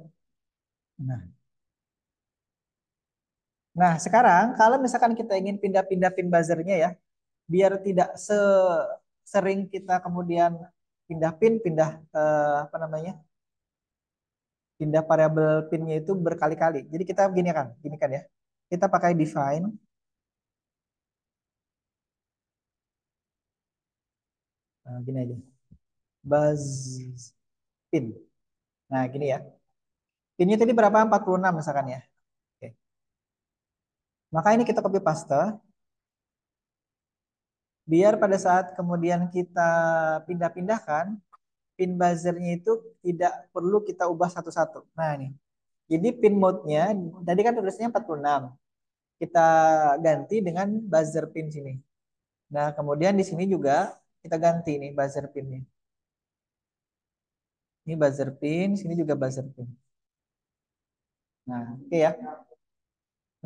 Nah, sekarang kalau misalkan kita ingin pindah-pindah pin buzzernya ya, biar tidak sering kita kemudian pindah pin, pindah apa namanya, pindah variabel pinnya itu berkali-kali. Jadi kita gini kan ya. Kita pakai define, gini aja, buzz pin. Nah, gini ya. Pinnya tadi berapa? 46 misalkan ya. Oke. Maka ini kita copy paste. Biar pada saat kemudian kita pindah-pindahkan, pin buzzernya itu tidak perlu kita ubah satu-satu. Nah, ini. Jadi pin mode-nya, tadi kan tulisnya 46. Kita ganti dengan buzzer pin sini. Nah, kemudian di sini juga kita ganti nih buzzer pinnya. Ini buzzer pin, sini juga buzzer pin. Nah, oke ya.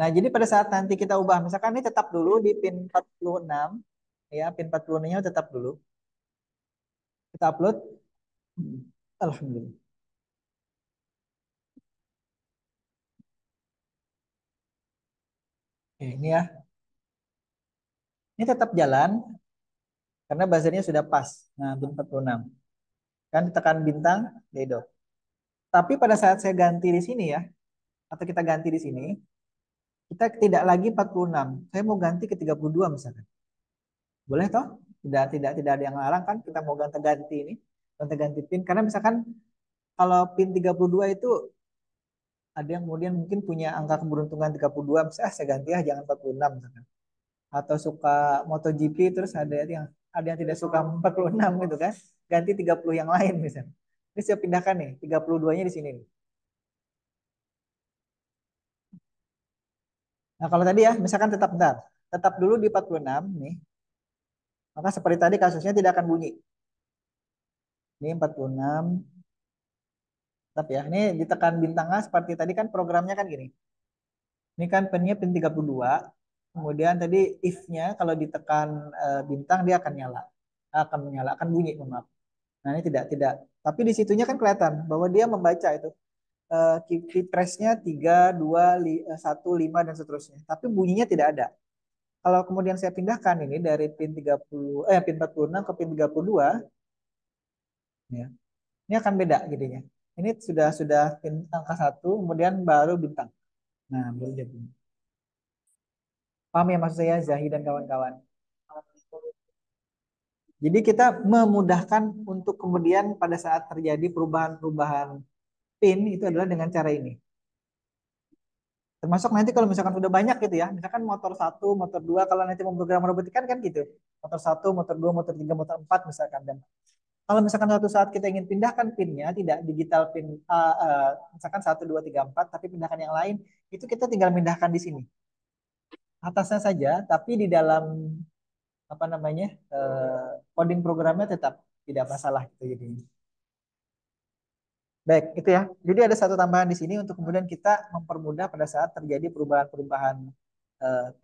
Nah, jadi pada saat nanti kita ubah, misalkan ini tetap dulu di pin 46, ya, pin 46-nya tetap dulu. Kita upload. Alhamdulillah. Oke, ini ya. Ini tetap jalan karena buzzernya sudah pas. Nah, pin 46. Kan ditekan bintang, dedo. Tapi pada saat saya ganti di sini ya, atau kita ganti di sini, kita tidak lagi 46. Saya mau ganti ke 32 misalkan. Boleh toh? Tidak ada yang larang kan kita mau ganti-ganti ini, ganti-ganti pin karena misalkan kalau pin 32 itu ada yang kemudian mungkin punya angka keberuntungan 32, misalnya saya ganti ya jangan 46 misalkan. Atau suka MotoGP terus ada yang tidak suka 46 gitu kan. Ganti 30 yang lain misalnya. Ini saya pindahkan nih, 32-nya di sini nih. Nah, kalau tadi ya, misalkan tetap bentar. Tetap dulu di 46 nih. Maka seperti tadi kasusnya tidak akan bunyi. Ini 46. Tetap ya. Ini ditekan bintangnya seperti tadi kan programnya kan gini. Ini kan pinnya pin 32. Kemudian tadi if-nya kalau ditekan bintang dia akan nyala. Akan bunyi, mohon maaf. Nah, ini tidak. Tapi di situnya kan kelihatan bahwa dia membaca itu key press-nya 3, 2, 1, 5 dan seterusnya. Tapi bunyinya tidak ada. Kalau kemudian saya pindahkan ini dari pin 30 pin 46 ke pin 32 ya. Ini akan beda jadinya. Ini sudah pin angka 1 kemudian baru bintang. Nah, baru jadi. Paham ya maksud saya Zahi dan kawan-kawan? Jadi kita memudahkan untuk kemudian pada saat terjadi perubahan-perubahan pin itu adalah dengan cara ini. Termasuk nanti kalau misalkan sudah banyak gitu ya, misalkan motor satu, motor dua, kalau nanti memprogram robotik kan gitu. Motor satu, motor dua, motor tiga, motor empat misalkan. Dan kalau misalkan suatu saat kita ingin pindahkan pinnya, tidak digital pin, misalkan satu, dua, tiga, empat, tapi pindahkan yang lain, itu kita tinggal pindahkan di sini. Atasnya saja, tapi di dalam apa namanya coding programnya tetap tidak masalah gitu jadi. Baik, itu ya. Jadi ada satu tambahan di sini untuk kemudian kita mempermudah pada saat terjadi perubahan-perubahan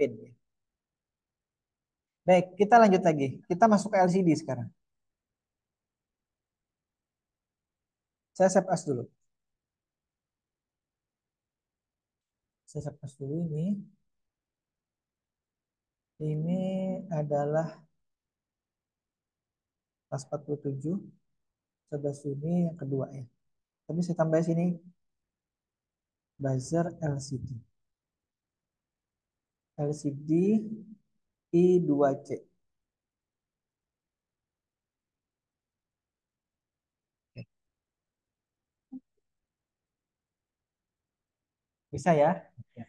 pin. Baik, kita lanjut lagi. Kita masuk ke LCD sekarang. Saya save as dulu. Saya save as dulu ini. Ini adalah kelas 47. Sebelah sini yang kedua ya. Tapi saya tambah sini buzzer LCD. LCD I2C. Bisa ya? Ya.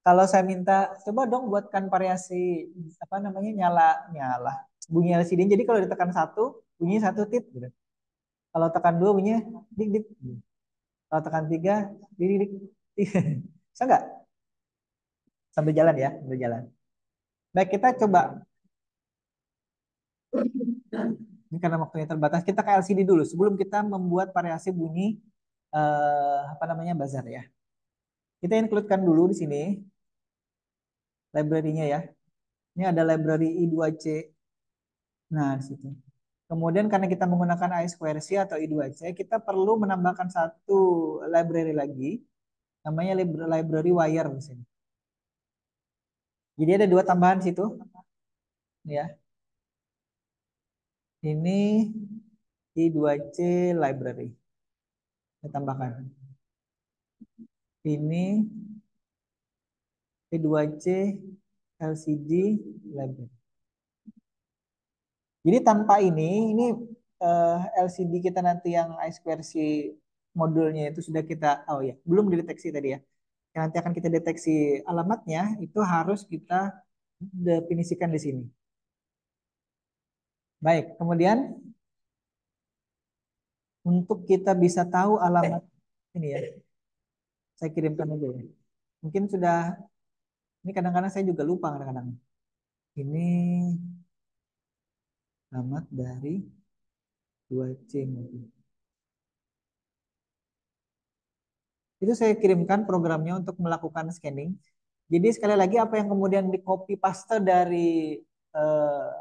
Kalau saya minta, coba dong buatkan variasi apa namanya nyala nyala bunyi LCD. Jadi kalau ditekan satu, bunyi satu tit gitu. Kalau tekan dua bunyinya dik dik. Kalau tekan tiga, dik dik dik. Bisa nggak? Sambil jalan ya, sambil jalan. Baik, kita coba. Ini karena waktunya terbatas, kita ke LCD dulu sebelum kita membuat variasi bunyi apa namanya buzzer ya. Kita include-kan dulu di sini library-nya ya. Ini ada library I2C. Nah, di situ. Kemudian karena kita menggunakan I2C atau I2C, kita perlu menambahkan satu library lagi, namanya library wire di sini. Jadi ada dua tambahan di situ, ya. Ini I2C library. Saya tambahkan. Ini I2C LCD library. Jadi tanpa ini LCD kita nanti yang I2C modulnya itu sudah kita, oh ya, belum dideteksi tadi ya. Yang nanti akan kita deteksi alamatnya itu harus kita definisikan di sini. Baik, kemudian untuk kita bisa tahu alamat ini ya, saya kirimkan aja ya. Mungkin sudah, ini kadang-kadang saya juga lupa kadang-kadang. Ini alamat dari 2C modul. Itu saya kirimkan programnya untuk melakukan scanning. Jadi sekali lagi apa yang kemudian di copy paste dari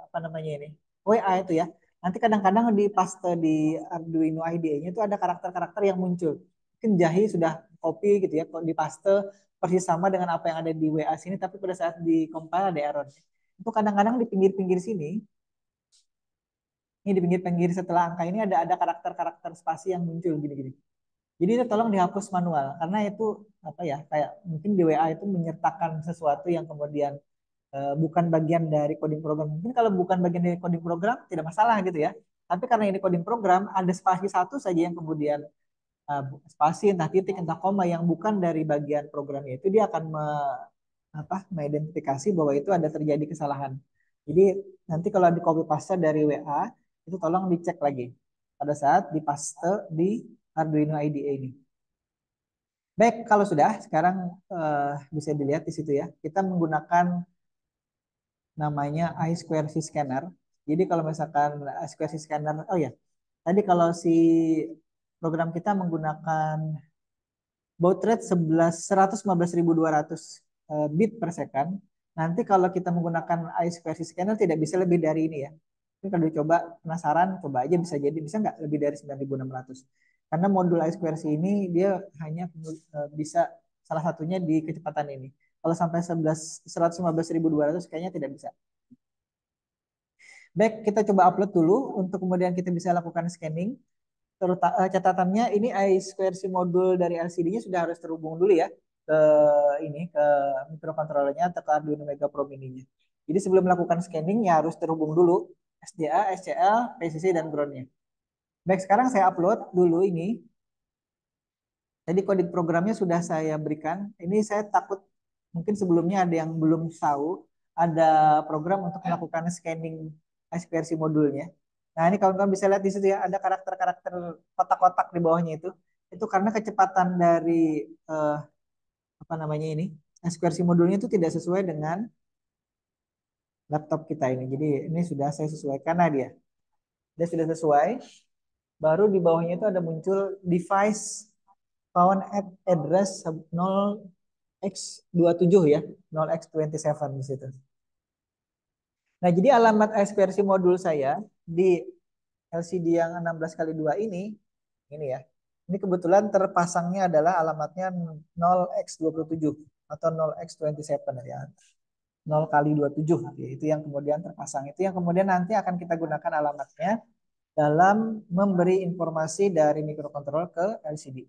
apa namanya ini WA itu ya. Nanti kadang-kadang di paste di Arduino IDE-nya itu ada karakter-karakter yang muncul. Mungkin Jahi sudah copy gitu ya, di paste persis sama dengan apa yang ada di WA sini, tapi pada saat di compile ada error. Itu kadang-kadang di pinggir-pinggir sini, ini di pinggir-pinggir setelah angka ini ada karakter-karakter spasi yang muncul gini-gini. Jadi itu tolong dihapus manual karena itu apa ya kayak mungkin di WA itu menyertakan sesuatu yang kemudian bukan bagian dari coding program. Mungkin kalau bukan bagian dari coding program tidak masalah gitu ya. Tapi karena ini coding program ada spasi satu saja yang kemudian spasi entah titik entah koma yang bukan dari bagian programnya itu dia akan mengidentifikasi bahwa itu ada terjadi kesalahan. Jadi nanti kalau di copy paste dari WA itu tolong dicek lagi pada saat di paste di Arduino IDE ini. Baik, kalau sudah sekarang bisa dilihat di situ ya. Kita menggunakan namanya I2C scanner. Jadi kalau misalkan I2C scanner, oh ya, tadi kalau si program kita menggunakan baud rate 115.200 bit per second. Nanti kalau kita menggunakan I2C scanner tidak bisa lebih dari ini ya. Ini kalau dicoba penasaran, coba aja bisa jadi bisa nggak lebih dari 9.600. Karena modul I2C ini dia hanya bisa salah satunya di kecepatan ini. Kalau sampai 115.200 kayaknya tidak bisa. Baik, kita coba upload dulu untuk kemudian kita bisa lakukan scanning. Catatannya ini I2C modul dari LCD-nya sudah harus terhubung dulu ya ke ini ke microcontrollernya atau ke Arduino Mega Pro Mini-nya. Jadi sebelum melakukan scanning ya harus terhubung dulu SDA, SCL, PCC dan ground-nya. Baik, sekarang saya upload dulu ini. Jadi kode programnya sudah saya berikan. Ini saya takut mungkin sebelumnya ada yang belum tahu ada program untuk melakukan scanning I2C modulnya. Nah, ini kawan-kawan bisa lihat di situ ya, ada karakter-karakter kotak-kotak di bawahnya itu. Itu karena kecepatan dari apa namanya ini, I2C modulnya itu tidak sesuai dengan laptop kita ini. Jadi ini sudah saya sesuaikan nah dia sudah sesuai. Baru di bawahnya itu ada muncul device found at address 0x27 ya, 0x27 di situ. Nah, jadi alamat I2C modul saya di LCD yang 16 kali 2 ini ya. Ini kebetulan terpasangnya adalah alamatnya 0x27 atau 0x27 ya. 0 kali 27 itu yang kemudian terpasang. Itu yang kemudian nanti akan kita gunakan alamatnya dalam memberi informasi dari mikrokontrol ke LCD.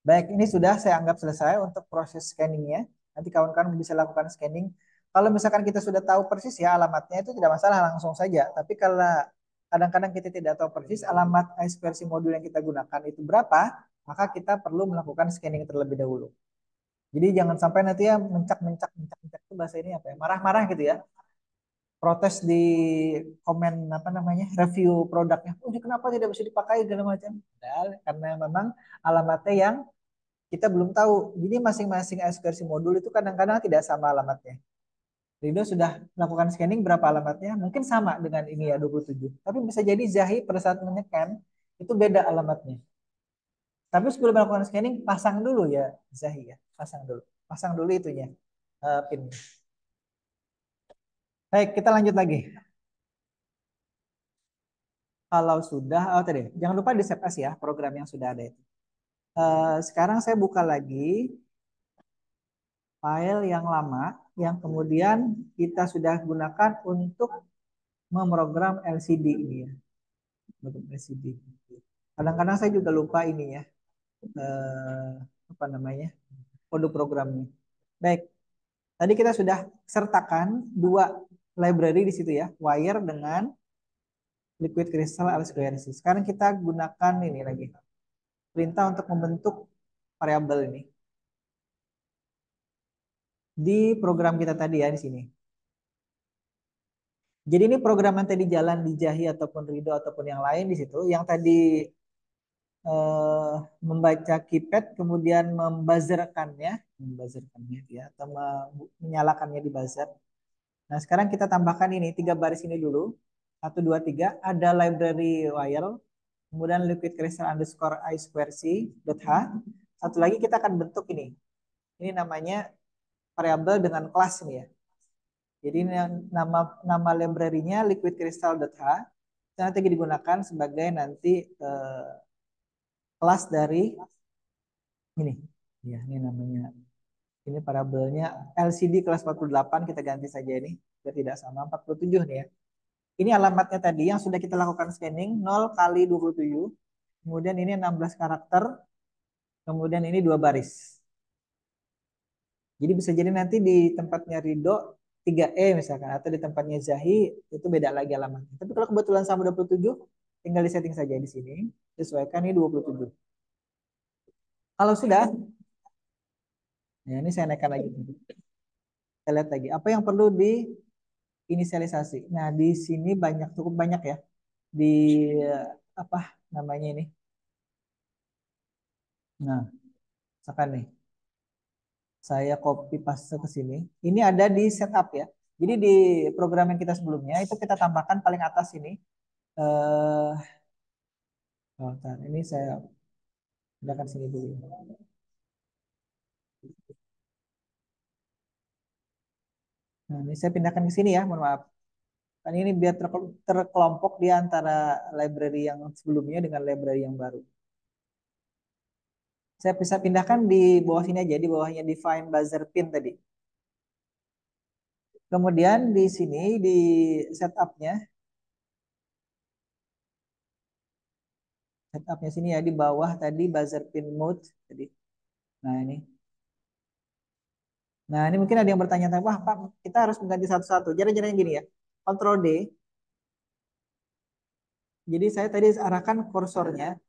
Baik, ini sudah saya anggap selesai untuk proses scanningnya. Nanti kawan-kawan bisa lakukan scanning. Kalau misalkan kita sudah tahu persis ya alamatnya itu tidak masalah langsung saja. Tapi kalau kadang-kadang kita tidak tahu persis alamat I2C modul yang kita gunakan itu berapa, maka kita perlu melakukan scanning terlebih dahulu. Jadi jangan sampai nanti ya mencak itu bahasa ini apa ya, marah-marah gitu ya. Protes di komen apa namanya review produknya, oh ini kenapa tidak bisa dipakai segala macam. Padahal karena memang alamatnya yang kita belum tahu. Jadi masing-masing I2C modul itu kadang-kadang tidak sama alamatnya. Rido sudah melakukan scanning berapa alamatnya? Mungkin sama dengan ini ya 27. Tapi bisa jadi Zahi pada saat menekan itu beda alamatnya. Tapi sebelum melakukan scanning pasang dulu ya Zahi ya, pasang dulu. Pasang dulu itunya pin. Baik, kita lanjut lagi. Kalau sudah, oh tadi, jangan lupa di save as ya program yang sudah ada itu. Sekarang saya buka lagi file yang lama yang kemudian kita sudah gunakan untuk memprogram LCD ini ya. LCD. Kadang-kadang saya juga lupa ini ya. Apa namanya? Kode programnya. Baik. Tadi kita sudah sertakan dua library di situ ya, wire dengan liquid crystal L2C. Sekarang kita gunakan ini lagi. Perintah untuk membentuk variabel ini. Di program kita tadi ya di sini. Jadi ini program yang tadi jalan di Jahi ataupun Rido ataupun yang lain di situ. Yang tadi membaca keypad kemudian membuzerkannya ya atau menyalakannya di buzzer. Nah, sekarang kita tambahkan ini 3 baris ini dulu. 1, 2, 3 ada library while, kemudian liquid crystal underscore I square C dot H. Satu lagi kita akan bentuk ini. Ini namanya variabel dengan kelas nih ya. Jadi nama nama library-nya liquid crystal dot H. Nanti digunakan sebagai nanti kelas dari ini. Ya, ini namanya. Ini variabelnya LCD kelas 48 kita ganti saja ini biar tidak sama 47 nih ya. Ini alamatnya tadi yang sudah kita lakukan scanning 0 kali 27. Kemudian ini 16 karakter. Kemudian ini 2 baris. Jadi bisa jadi nanti di tempatnya Rido 3E misalkan atau di tempatnya Zahi itu beda lagi alamatnya. Tapi kalau kebetulan sama 27 tinggal di setting saja di sini. Sesuaikan ini 27. Kalau sudah, ya ini saya naikkan lagi. Kita lihat lagi apa yang perlu diinisialisasi. Nah, di sini cukup banyak ya. Di apa namanya ini? Nah, misalkan nih. Saya copy paste ke sini. Ini ada di setup ya. Jadi di program yang kita sebelumnya itu kita tambahkan paling atas ini. Eh, ini saya pindahkan sini dulu. Nah, ini saya pindahkan ke sini ya, mohon maaf. Kan ini biar terkelompok di antara library yang sebelumnya dengan library yang baru. Saya bisa pindahkan di bawah sini aja, di bawahnya define buzzer pin tadi. Kemudian di sini di setupnya sini ya di bawah tadi buzzer pin mode tadi. Nah ini. Nah ini mungkin ada yang bertanya, wah Pak kita harus mengganti satu-satu. Jadi gini ya. Ctrl D. Jadi saya tadi arahkan kursornya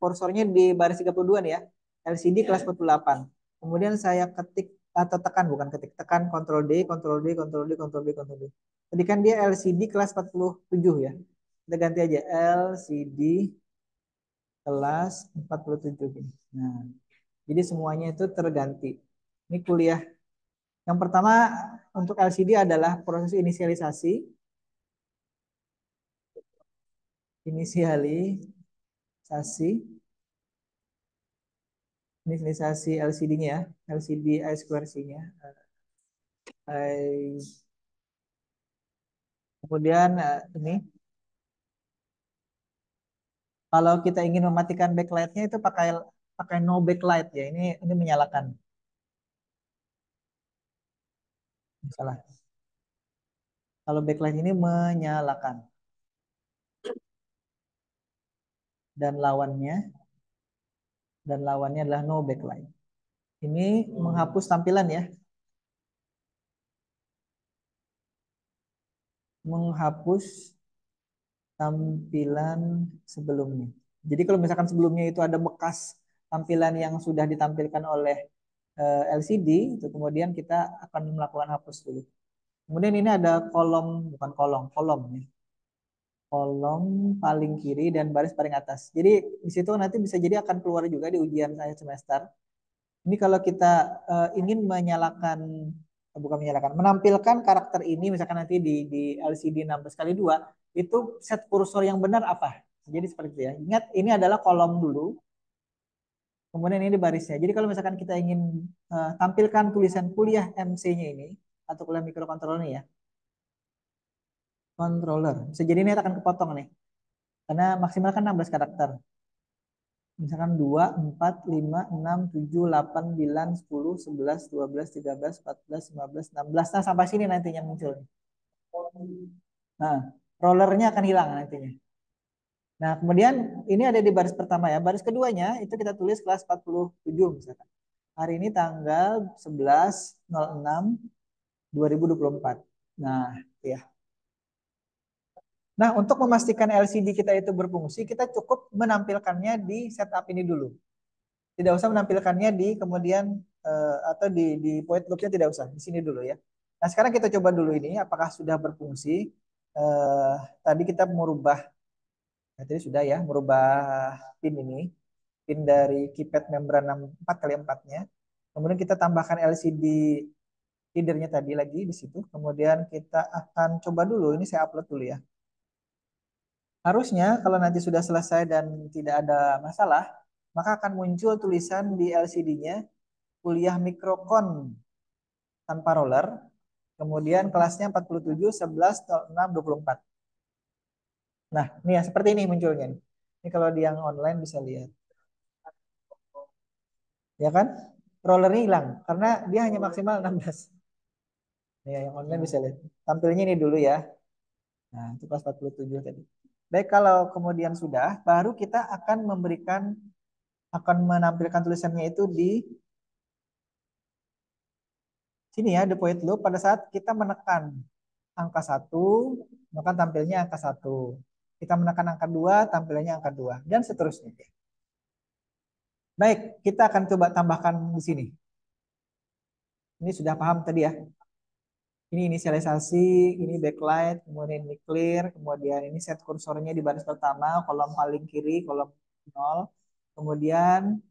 di baris 32 nih ya. LCD kelas 48. Kemudian saya ketik atau tekan bukan ketik, tekan Ctrl D, Ctrl D, Ctrl D, Ctrl D, Ctrl D. Tadi kan dia LCD kelas 47 ya. Kita ganti aja LCD kelas 47 gini. Nah, jadi semuanya itu terganti. Ini kuliah. Yang pertama untuk LCD adalah proses inisialisasi. Inisialisasi LCD-nya ya. LCD I square C-nya. Kemudian ini kalau kita ingin mematikan backlight-nya itu pakai pakai no backlight ya. Ini menyalakan. Salah. Kalau backlight ini menyalakan. Dan lawannya adalah no backlight. Ini menghapus tampilan ya. Menghapus tampilan sebelumnya. Jadi kalau misalkan sebelumnya itu ada bekas tampilan yang sudah ditampilkan oleh LCD, itu kemudian kita akan melakukan hapus dulu. Kemudian ini ada bukan kolom ya. Kolom paling kiri dan baris paling atas. Jadi di situ nanti bisa jadi akan keluar juga di ujian saya semester. Ini kalau kita ingin menampilkan karakter ini misalkan nanti di LCD 16x2 itu set kursor yang benar apa? Jadi seperti itu ya. Ingat ini adalah kolom dulu. Kemudian ini barisnya. Jadi kalau misalkan kita ingin tampilkan tulisan kuliah MC-nya ini atau kuliah mikrokontroler ini ya. Controller. Bisa jadi ini akan kepotong nih. Karena maksimal kan 16 karakter. Misalkan 2, 4, 5, 6, 7, 8, 9, 10, 11, 12, 13, 14, 15, 16. Nah, sampai sini nantinya muncul. Nah, rollernya akan hilang nantinya. Nah, kemudian ini ada di baris pertama ya. Baris keduanya itu kita tulis kelas 47 misalkan. Hari ini tanggal 11.06.2024. Nah, ya. Nah, untuk memastikan LCD kita itu berfungsi, kita cukup menampilkannya di setup ini dulu. Tidak usah menampilkannya di kemudian atau di point loop-nya, tidak usah. Di sini dulu ya. Nah, sekarang kita coba dulu ini apakah sudah berfungsi. Eh, Tadi kita merubah, tadi sudah ya, merubah pin ini, pin dari keypad membran 4x4-nya. Kemudian kita tambahkan LCD feedernya tadi lagi di situ. Kemudian kita akan coba dulu, ini saya upload dulu ya. Harusnya kalau nanti sudah selesai dan tidak ada masalah, maka akan muncul tulisan di LCD-nya kuliah mikrokon tanpa roller, kemudian kelasnya 47 11 06 24. Nah, ini ya seperti ini munculnya. Ini kalau di yang online bisa lihat. Ya kan? Rollernya hilang karena dia hanya maksimal 16. Ya, yang online bisa lihat. Tampilnya ini dulu ya. Nah, itu kelas 47 tadi. Baik, kalau kemudian sudah, baru kita akan menampilkan tulisannya itu di sini ya, the point loop. Pada saat kita menekan angka 1, maka tampilnya angka 1. Kita menekan angka 2, tampilnya angka 2. Dan seterusnya. Baik, kita akan coba tambahkan di sini. Ini sudah paham tadi ya. Ini inisialisasi, ini backlight, kemudian ini clear, kemudian ini set kursornya di baris pertama, kolom paling kiri, kolom 0. Kemudian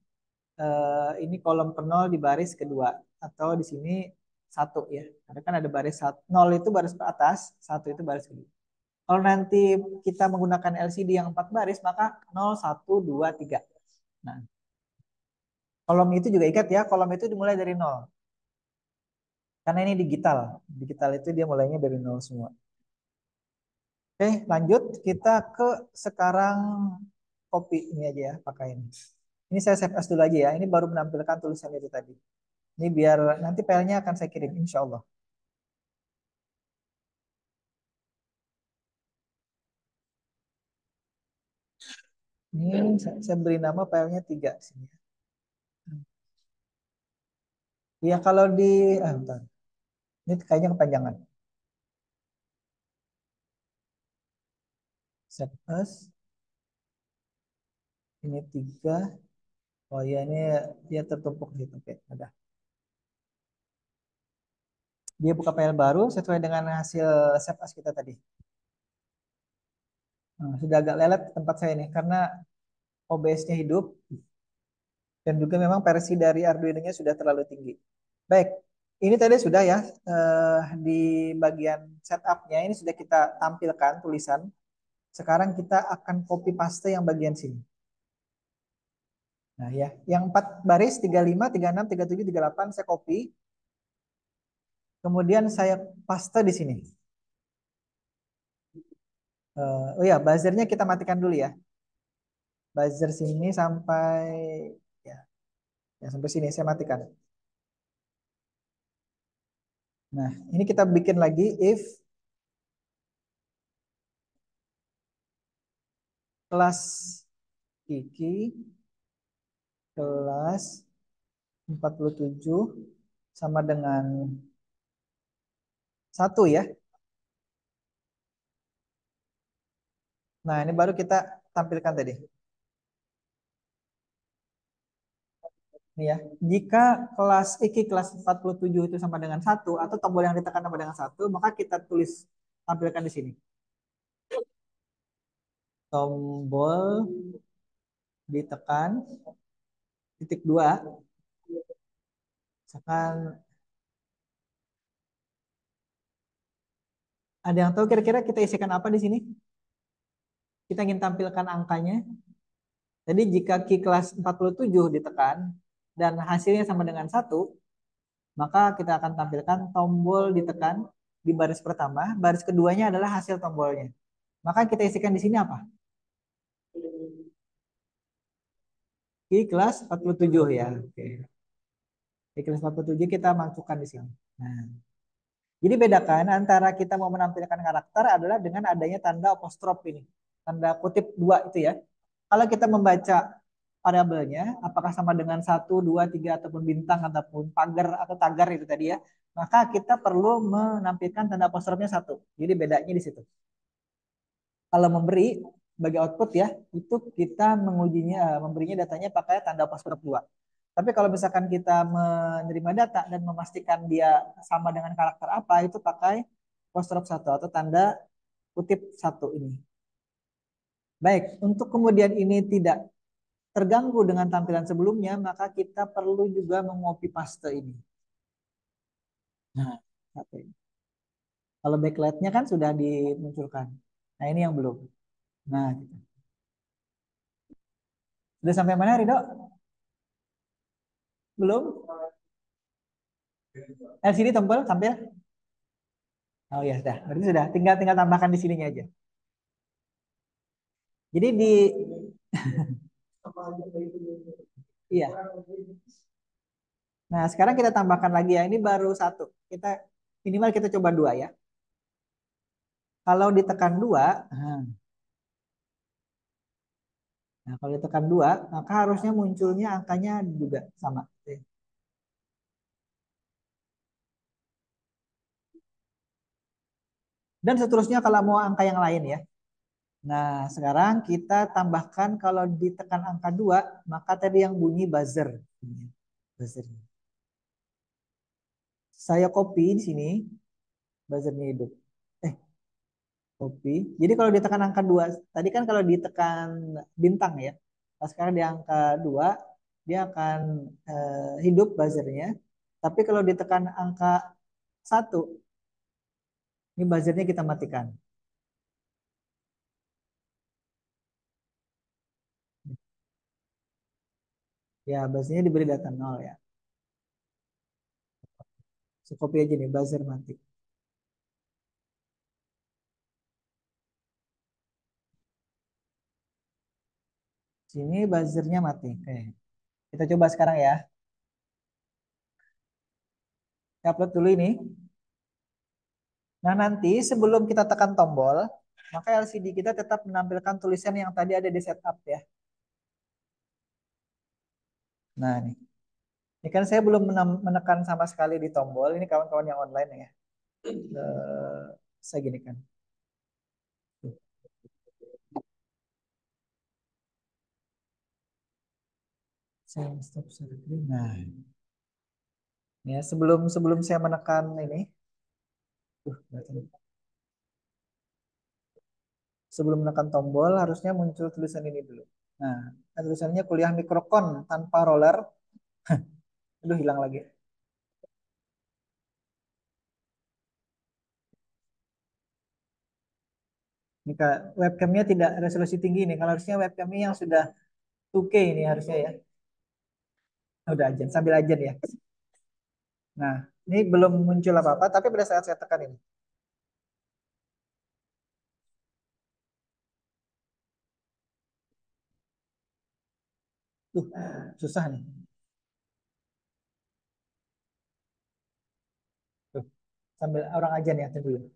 ini kolom ke 0 di baris kedua. Atau di sini 1 ya. Karena kan ada baris 1. 0 itu baris ke atas, 1 itu baris kedua. Kalau nanti kita menggunakan LCD yang 4 baris, maka 0, 1, 2, 3. Nah, kolom itu juga ingat ya, kolom itu dimulai dari 0. Karena ini digital. Digital itu dia mulainya dari 0 semua. Oke, lanjut. Kita ke sekarang copy ini aja ya, pakai ini. Ini saya save as dulu aja ya. Ini baru menampilkan tulisan itu tadi. Ini biar nanti filenya akan saya kirim, insya Allah. Ini saya beri nama filenya 3 sini. Ya kalau di, bentar. Ini kayaknya kepanjangan. Save as. Ini 3. Oh ya, ini dia tertumpuk gitu. Oke, ada. Dia buka file baru sesuai dengan hasil save as kita tadi. Nah, sudah agak lelet tempat saya ini karena OBS-nya hidup dan juga memang versi dari Arduino-nya sudah terlalu tinggi. Baik, ini tadi sudah ya di bagian setup-nya ini sudah kita tampilkan tulisan. Sekarang kita akan copy paste yang bagian sini. Nah ya, yang 4 baris 35, 36, 37, 38 saya copy. Kemudian saya paste di sini. Oh ya, buzzernya kita matikan dulu ya. Buzzer sini sampai ya, ya sampai sini saya matikan. Nah, ini kita bikin lagi if kelas Kiki kelas 47 sama dengan 1 ya. Nah, ini baru kita tampilkan tadi. Ini ya. Jika kelas Iki kelas 47 itu sama dengan 1 atau tombol yang ditekan sama dengan 1, maka kita tulis tampilkan di sini. Tombol ditekan titik 2. Misalkan ada yang tahu kira-kira kita isikan apa di sini? Kita ingin tampilkan angkanya. Jadi jika Ki kelas 47 ditekan dan hasilnya sama dengan 1, maka kita akan tampilkan tombol ditekan di baris pertama, baris keduanya adalah hasil tombolnya. Maka kita isikan di sini apa? Ki kelas 47 ya. Oke. Ki kelas 47 kita masukkan di sini. Nah, jadi bedakan antara kita mau menampilkan karakter adalah dengan adanya tanda apostrof ini. Tanda kutip 2 itu ya. Kalau kita membaca variabelnya, apakah sama dengan 1, 2, 3, ataupun bintang, ataupun pagar atau tagar itu tadi ya, maka kita perlu menampilkan tanda apostrofnya 1. Jadi bedanya di situ. kalau memberi sebagai output ya, itu kita mengujinya, memberinya datanya pakai tanda apostrophe 2. Tapi kalau misalkan kita menerima data dan memastikan dia sama dengan karakter apa, itu pakai apostrophe 1 atau tanda kutip 1 ini. Baik, untuk kemudian ini tidak terganggu dengan tampilan sebelumnya, maka kita perlu juga mengcopy paste ini. Nah, oke. Kalau backlightnya kan sudah dimunculkan. Nah, ini yang belum. Nah, gitu. Sudah sampai mana, Rido? Belum? LCD tombol tampil? Oh ya, sudah. Berarti sudah. Tinggal tinggal tambahkan di sininya aja. Jadi di iya. Nah, sekarang kita tambahkan lagi ya. Ini baru satu. Kita minimal kita coba dua ya. Kalau ditekan dua, nah kalau ditekan dua, maka harusnya munculnya angkanya juga sama. Dan seterusnya kalau mau angka yang lain ya. Nah, sekarang kita tambahkan kalau ditekan angka 2, maka tadi yang bunyi buzzer. Buzzer. Saya copy di sini, buzzernya hidup. Eh, copy. Jadi kalau ditekan angka 2, tadi kan kalau ditekan bintang ya. Pas sekarang di angka 2, dia akan hidup buzzernya. Tapi kalau ditekan angka 1, ini buzzernya kita matikan. Ya, buzzernya diberi data 0 ya. So, copy aja nih, buzzer mati. Sini buzzernya mati. Oke. Kita coba sekarang ya. Saya upload dulu ini. Nah, nanti sebelum kita tekan tombol, maka LCD kita tetap menampilkan tulisan yang tadi ada di setup ya. Nah, ini kan saya belum menekan sama sekali di tombol. Ini kawan-kawan yang online ya. Saya gini kan. Saya stop sharing. Nah, ya sebelum sebelum saya menekan ini, sebelum menekan tombol harusnya muncul tulisan ini dulu. Nah, tulisannya kuliah mikrokon tanpa roller. Aduh, hilang lagi. Ini webcamnya tidak resolusi tinggi nih. Kalau harusnya webcamnya yang sudah 2K ini harusnya ya. Udah aja, sambil aja ya. Nah, ini belum muncul apa-apa, tapi pada saat saya tekan ini. Tuh, susah nih. Tuh, sambil orang aja nih, tunggu dulu.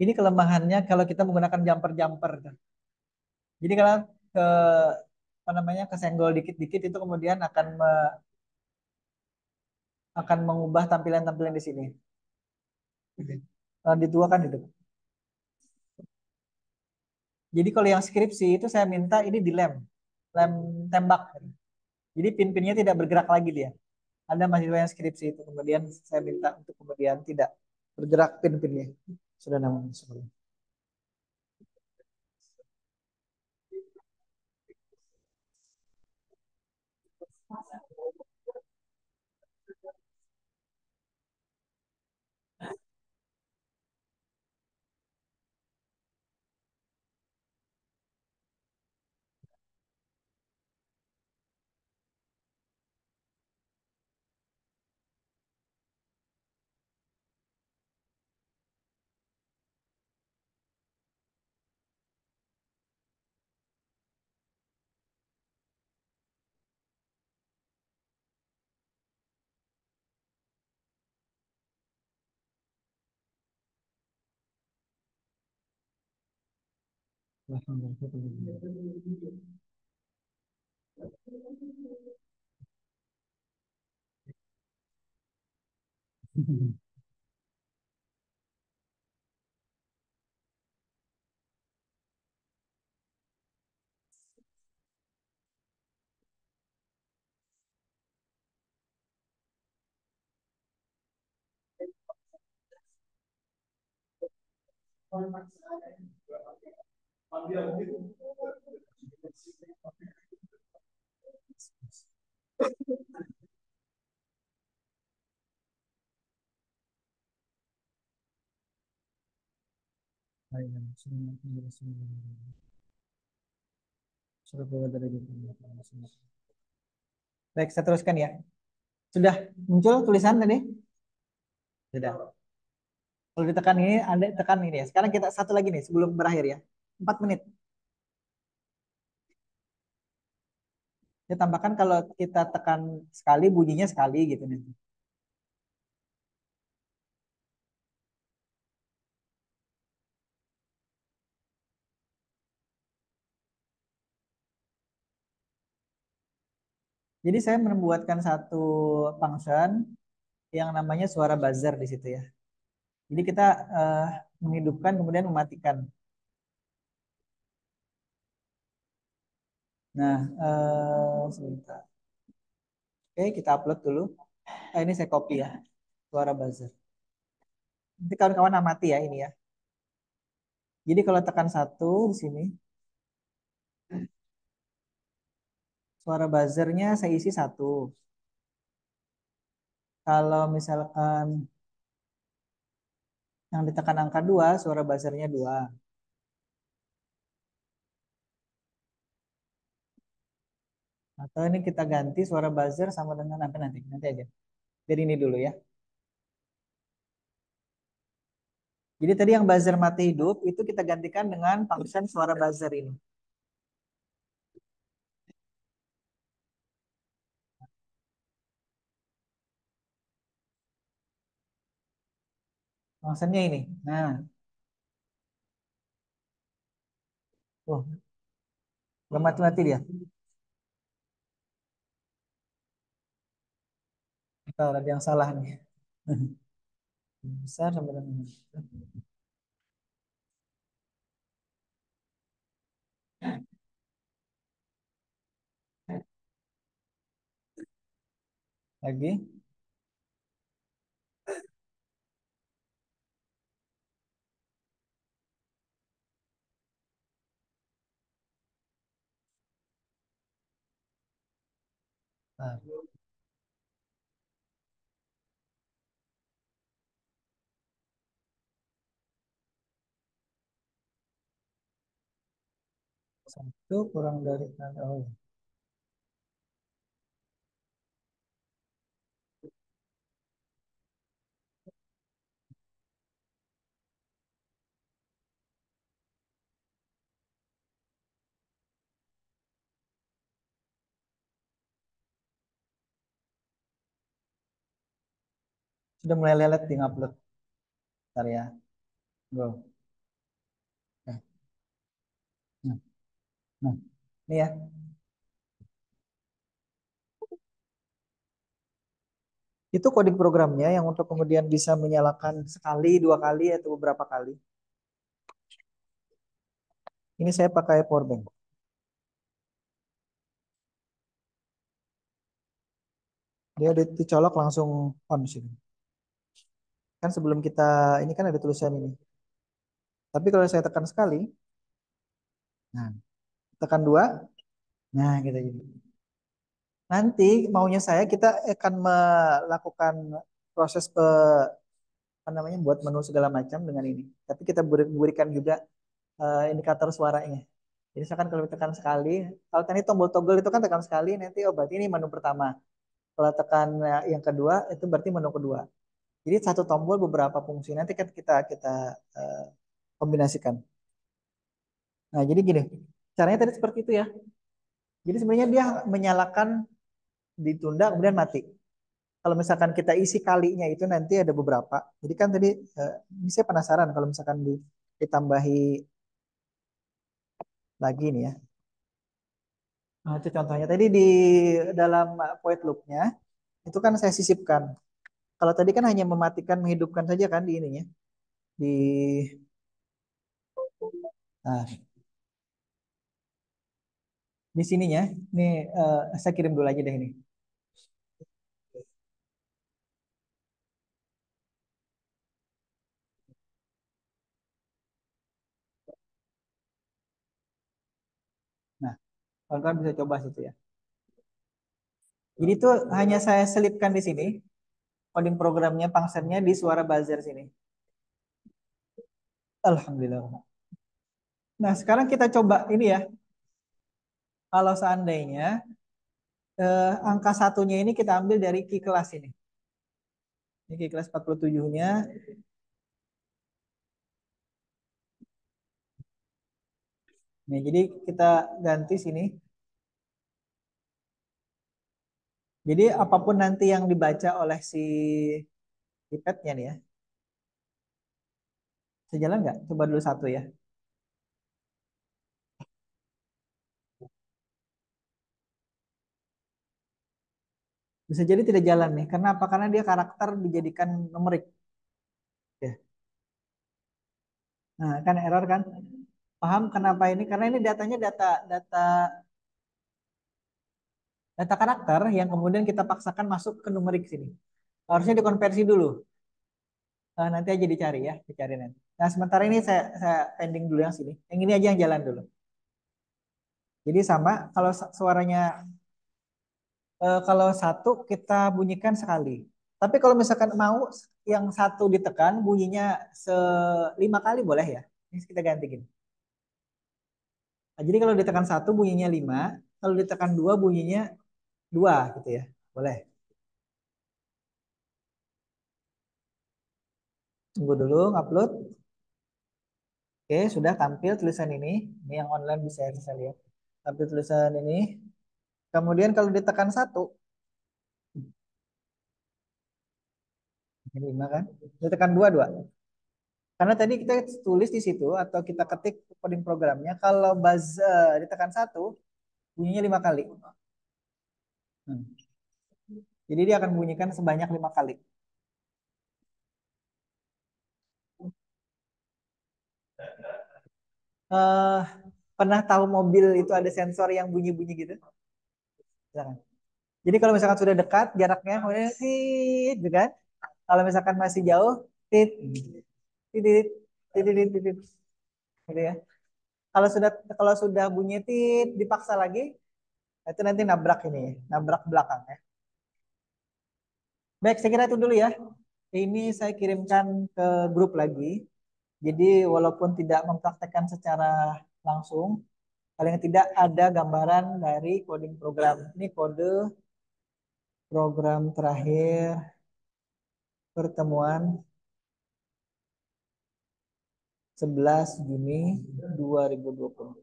Ini kelemahannya kalau kita menggunakan jumper-jumper. Jadi kalau ke apa namanya kesenggol dikit-dikit itu kemudian akan mengubah tampilan-tampilan di sini. Kalau di dua kan itu. Jadi kalau yang skripsi itu saya minta ini di lem tembak. Jadi pin-pinnya tidak bergerak lagi dia. Ada mahasiswa yang skripsi itu kemudian saya minta untuk kemudian tidak bergerak pin-pinnya. Sudah namanya sekolah. Baik, saya teruskan ya. Sudah muncul tulisan tadi? Sudah. Kalau ditekan ini, Anda tekan ini ya. Sekarang kita satu lagi nih sebelum berakhir ya. 4 menit. Saya tambahkan kalau kita tekan sekali, bunyinya sekali gitu nih. Jadi saya membuatkan satu function yang namanya suara buzzer di situ ya. Jadi kita eh, menghidupkan kemudian mematikan. Nah, sebentar. Oke, kita upload dulu. Ini saya copy ya, suara buzzer. Nanti kawan-kawan amati ya ini ya. Jadi kalau tekan satu di sini, suara buzzernya saya isi satu. Kalau misalkan yang ditekan angka 2, suara buzzernya 2. Atau ini kita ganti suara buzzer sama dengan apa nanti. Nanti aja. Dari ini dulu ya. Jadi tadi yang buzzer mati hidup itu kita gantikan dengan function suara buzzer ini. Functionnya ini. Nah, oh, belum mati-mati dia. Kalau ada yang salah nih. Besar sampai dengan lagi. Nah, satu kurang dari oh, sudah mulai lelet di upload. Bentar ya. Go. Nah, nah, nah. Ini ya. Itu coding programnya yang untuk kemudian bisa menyalakan sekali, 2 kali, atau beberapa kali. Ini saya pakai powerbank. Dia dicolok langsung on sini. Kan sebelum kita, ini kan ada tulisan ini. Tapi kalau saya tekan sekali, nah, tekan 2, nah gitu. Nanti maunya saya kita akan melakukan proses apa namanya buat menu segala macam dengan ini. Tapi kita berikan juga indikator suaranya. Jadi misalkan kalau tekan sekali, kalau tadi tombol toggle itu kan tekan sekali, nanti oh berarti ini menu pertama. Kalau tekan yang kedua, itu berarti menu kedua. Jadi satu tombol beberapa fungsi. Nanti kan kita kita eh, kombinasikan. Nah jadi gini, caranya tadi seperti itu ya. Jadi sebenarnya dia menyalakan, ditunda, kemudian mati. Kalau misalkan kita isi kalinya itu nanti ada beberapa. Jadi kan tadi ini saya penasaran kalau misalkan ditambahi lagi nih ya. Nah, itu contohnya. Tadi di dalam void loop-nya, itu kan saya sisipkan. Kalau tadi kan hanya mematikan, menghidupkan saja kan di ininya. Di, nah, di sininya. Ini saya kirim dulu aja deh ini. Nah, kawan-kawan bisa coba situ ya. Jadi itu hanya saya selipkan di sini. Coding programnya, functionnya di suara buzzer sini. Alhamdulillah. Nah, sekarang kita coba ini ya. Kalau seandainya angka satunya ini kita ambil dari key kelas ini. Ini key kelas 47-nya. Nih, jadi kita ganti sini. Jadi apapun nanti yang dibaca oleh si iPad-nya nih ya. Sejalan nggak? Coba dulu satu ya. Bisa jadi tidak jalan nih. Karena apa? Karena dia karakter dijadikan numerik. Ya. Nah, kan error kan? Paham kenapa ini? Karena ini datanya data data data karakter yang kemudian kita paksakan masuk ke numerik sini. Harusnya dikonversi dulu. Nanti aja dicari ya, dicari nanti. Nah, sementara ini saya pending dulu yang sini. Yang ini aja yang jalan dulu. Jadi sama kalau suaranya kalau satu kita bunyikan sekali. Tapi kalau misalkan mau yang satu ditekan bunyinya selima kali boleh ya. Ini kita ganti gini. Nah, jadi kalau ditekan satu bunyinya lima, kalau ditekan dua bunyinya dua gitu ya. Boleh. Tunggu dulu, upload. Oke, sudah tampil tulisan ini. Ini yang online bisa lihat. Tampil tulisan ini. Kemudian kalau ditekan satu, ini lima kan? Ditekan dua, dua. Karena tadi kita tulis di situ atau kita ketik coding programnya, kalau buzzer ditekan satu, bunyinya lima kali. Hmm. Jadi dia akan bunyikan sebanyak lima kali. Eh, pernah tahu mobil itu ada sensor yang bunyi-bunyi gitu? Jangan. Jadi kalau misalkan sudah dekat jaraknya, kemudian tit, gitu kan? Kalau misalkan masih jauh, tit, tit, tit, tit, tit, tit, tit, gitu ya. Kalau sudah bunyi tit, dipaksa lagi, itu nanti nabrak ini, nabrak belakang ya. Baik, saya kira itu dulu ya. Ini saya kirimkan ke grup lagi. Jadi walaupun tidak mempraktekkan secara langsung, paling tidak ada gambaran dari coding program. Ini kode program terakhir pertemuan 11 Juni 2020.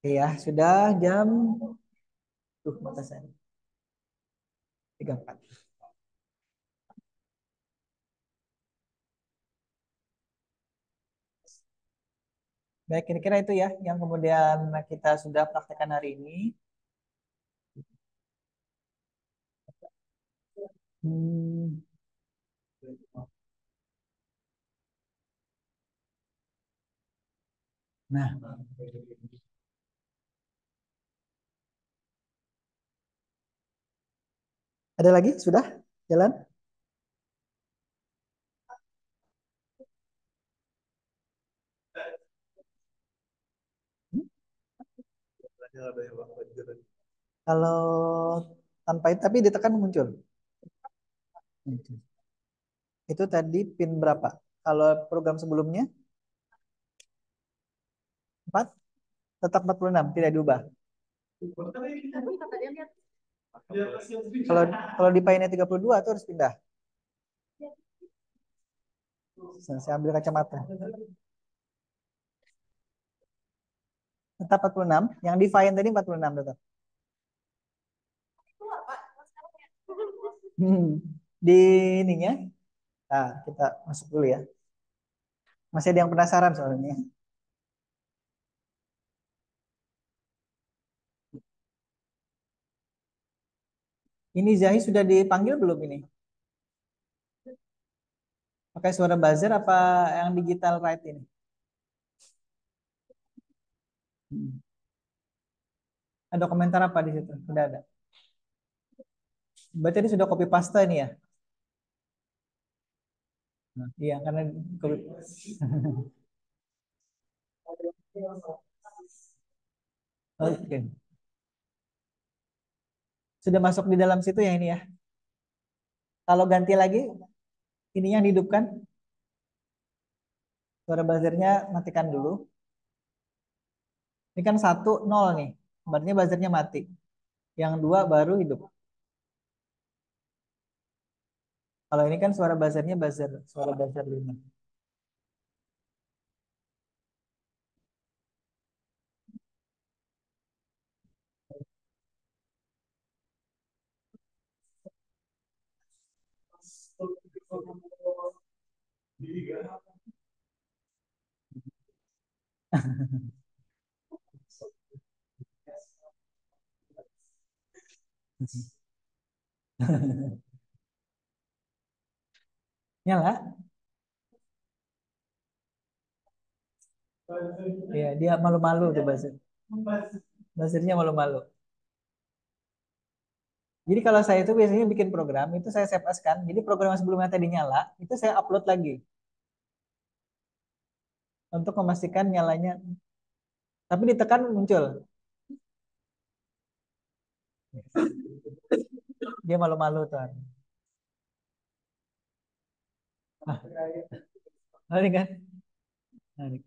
Iya, sudah jam mata saya 34. Baik, kira-kira itu ya yang kemudian kita sudah praktekkan hari ini. Hmm. Nah, ada lagi? Sudah jalan? Hmm? Kalau tanpa itu tapi ditekan muncul. Itu tadi pin berapa? Kalau program sebelumnya 4, tetap 46, tidak diubah. Kalau kalau di Payne 32 itu harus pindah. Saya ambil kacamata. Tetap 46, yang di Payne tadi 46 tetap. Di ininya. Nah, kita masuk dulu ya. Masih ada yang penasaran soalnya. Ini Zahi sudah dipanggil belum ini? Pakai suara buzzer apa yang digital right ini? Hmm. Ada komentar apa di situ? Sudah ada. Berarti ini sudah copy paste ini ya? Nah, iya, karena Oke. Sudah masuk di dalam situ ya ini ya. Kalau ganti lagi, ininya dihidupkan. Suara buzzernya matikan dulu. Ini kan 1, 0 nih. Berarti buzzernya mati. Yang 2 baru hidup. Kalau ini kan suara buzzernya suara buzzer 5. Nyala? Iya, dia malu-malu tuh buzzer. Buzzernya malu-malu. Jadi kalau saya itu biasanya bikin program, itu saya save as kan. Jadi program yang sebelumnya tadi nyala, itu saya upload lagi. Untuk memastikan nyalanya. Tapi ditekan muncul. Dia malu-malu tuh. Ah, ini kan? Menarik.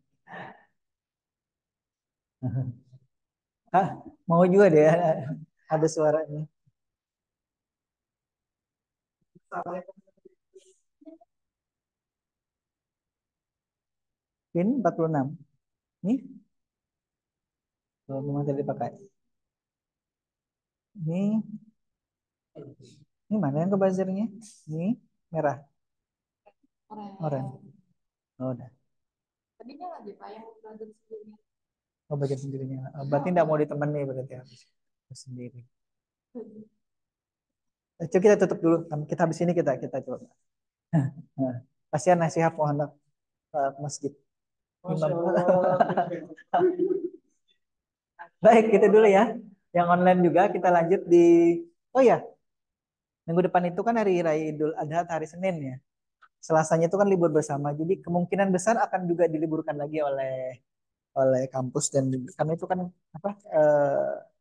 Ah, mau juga deh ada suaranya. Pin 46. Nih, tuh, memang tadi dipakai. Ini, ini mana yang ke buzzernya? Ini merah, oranye. Oh, udah. Oh, bagian sendirinya. Oh, berarti tidak mau ditemani berarti harus sendiri. Coba kita tutup dulu. Kita habis ini kita coba. Nah, kasihan nasihat mohon ke masjid. Imam. Baik, itu dulu ya. Yang online juga kita lanjut di. Oh ya, minggu depan itu kan hari Raya Idul Adha hari Senin ya. Selasanya itu kan libur bersama. Jadi kemungkinan besar akan juga diliburkan lagi oleh kampus dan karena itu kan apa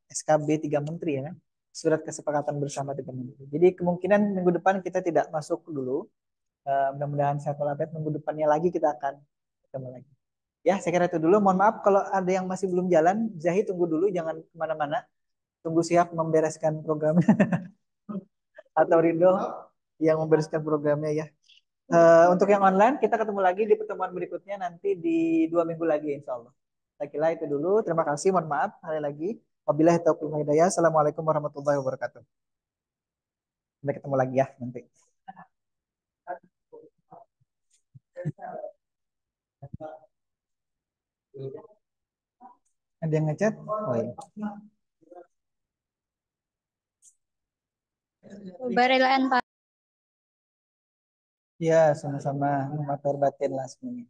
SKB 3 menteri ya kan. Surat kesepakatan bersama 3 menteri. Jadi kemungkinan minggu depan kita tidak masuk dulu. Mudah-mudahan sehat walafiat minggu depannya lagi kita akan ketemu lagi. Ya, saya kira itu dulu. Mohon maaf kalau ada yang masih belum jalan. Zahid tunggu dulu, jangan kemana-mana. Tunggu siap membereskan program atau Rido yang membereskan programnya ya. Untuk yang online kita ketemu lagi di pertemuan berikutnya nanti di 2 minggu lagi insya Allah. Saya kira itu dulu. Terima kasih. Mohon maaf sekali lagi. Wabillahi taufiq wal hidayah. Assalamualaikum warahmatullahi wabarakatuh. Sampai ketemu lagi ya nanti. Ada yang ngechat? Oh iya. Barelaan Pak. Ya, sama-sama. Matur batin lah semuanya.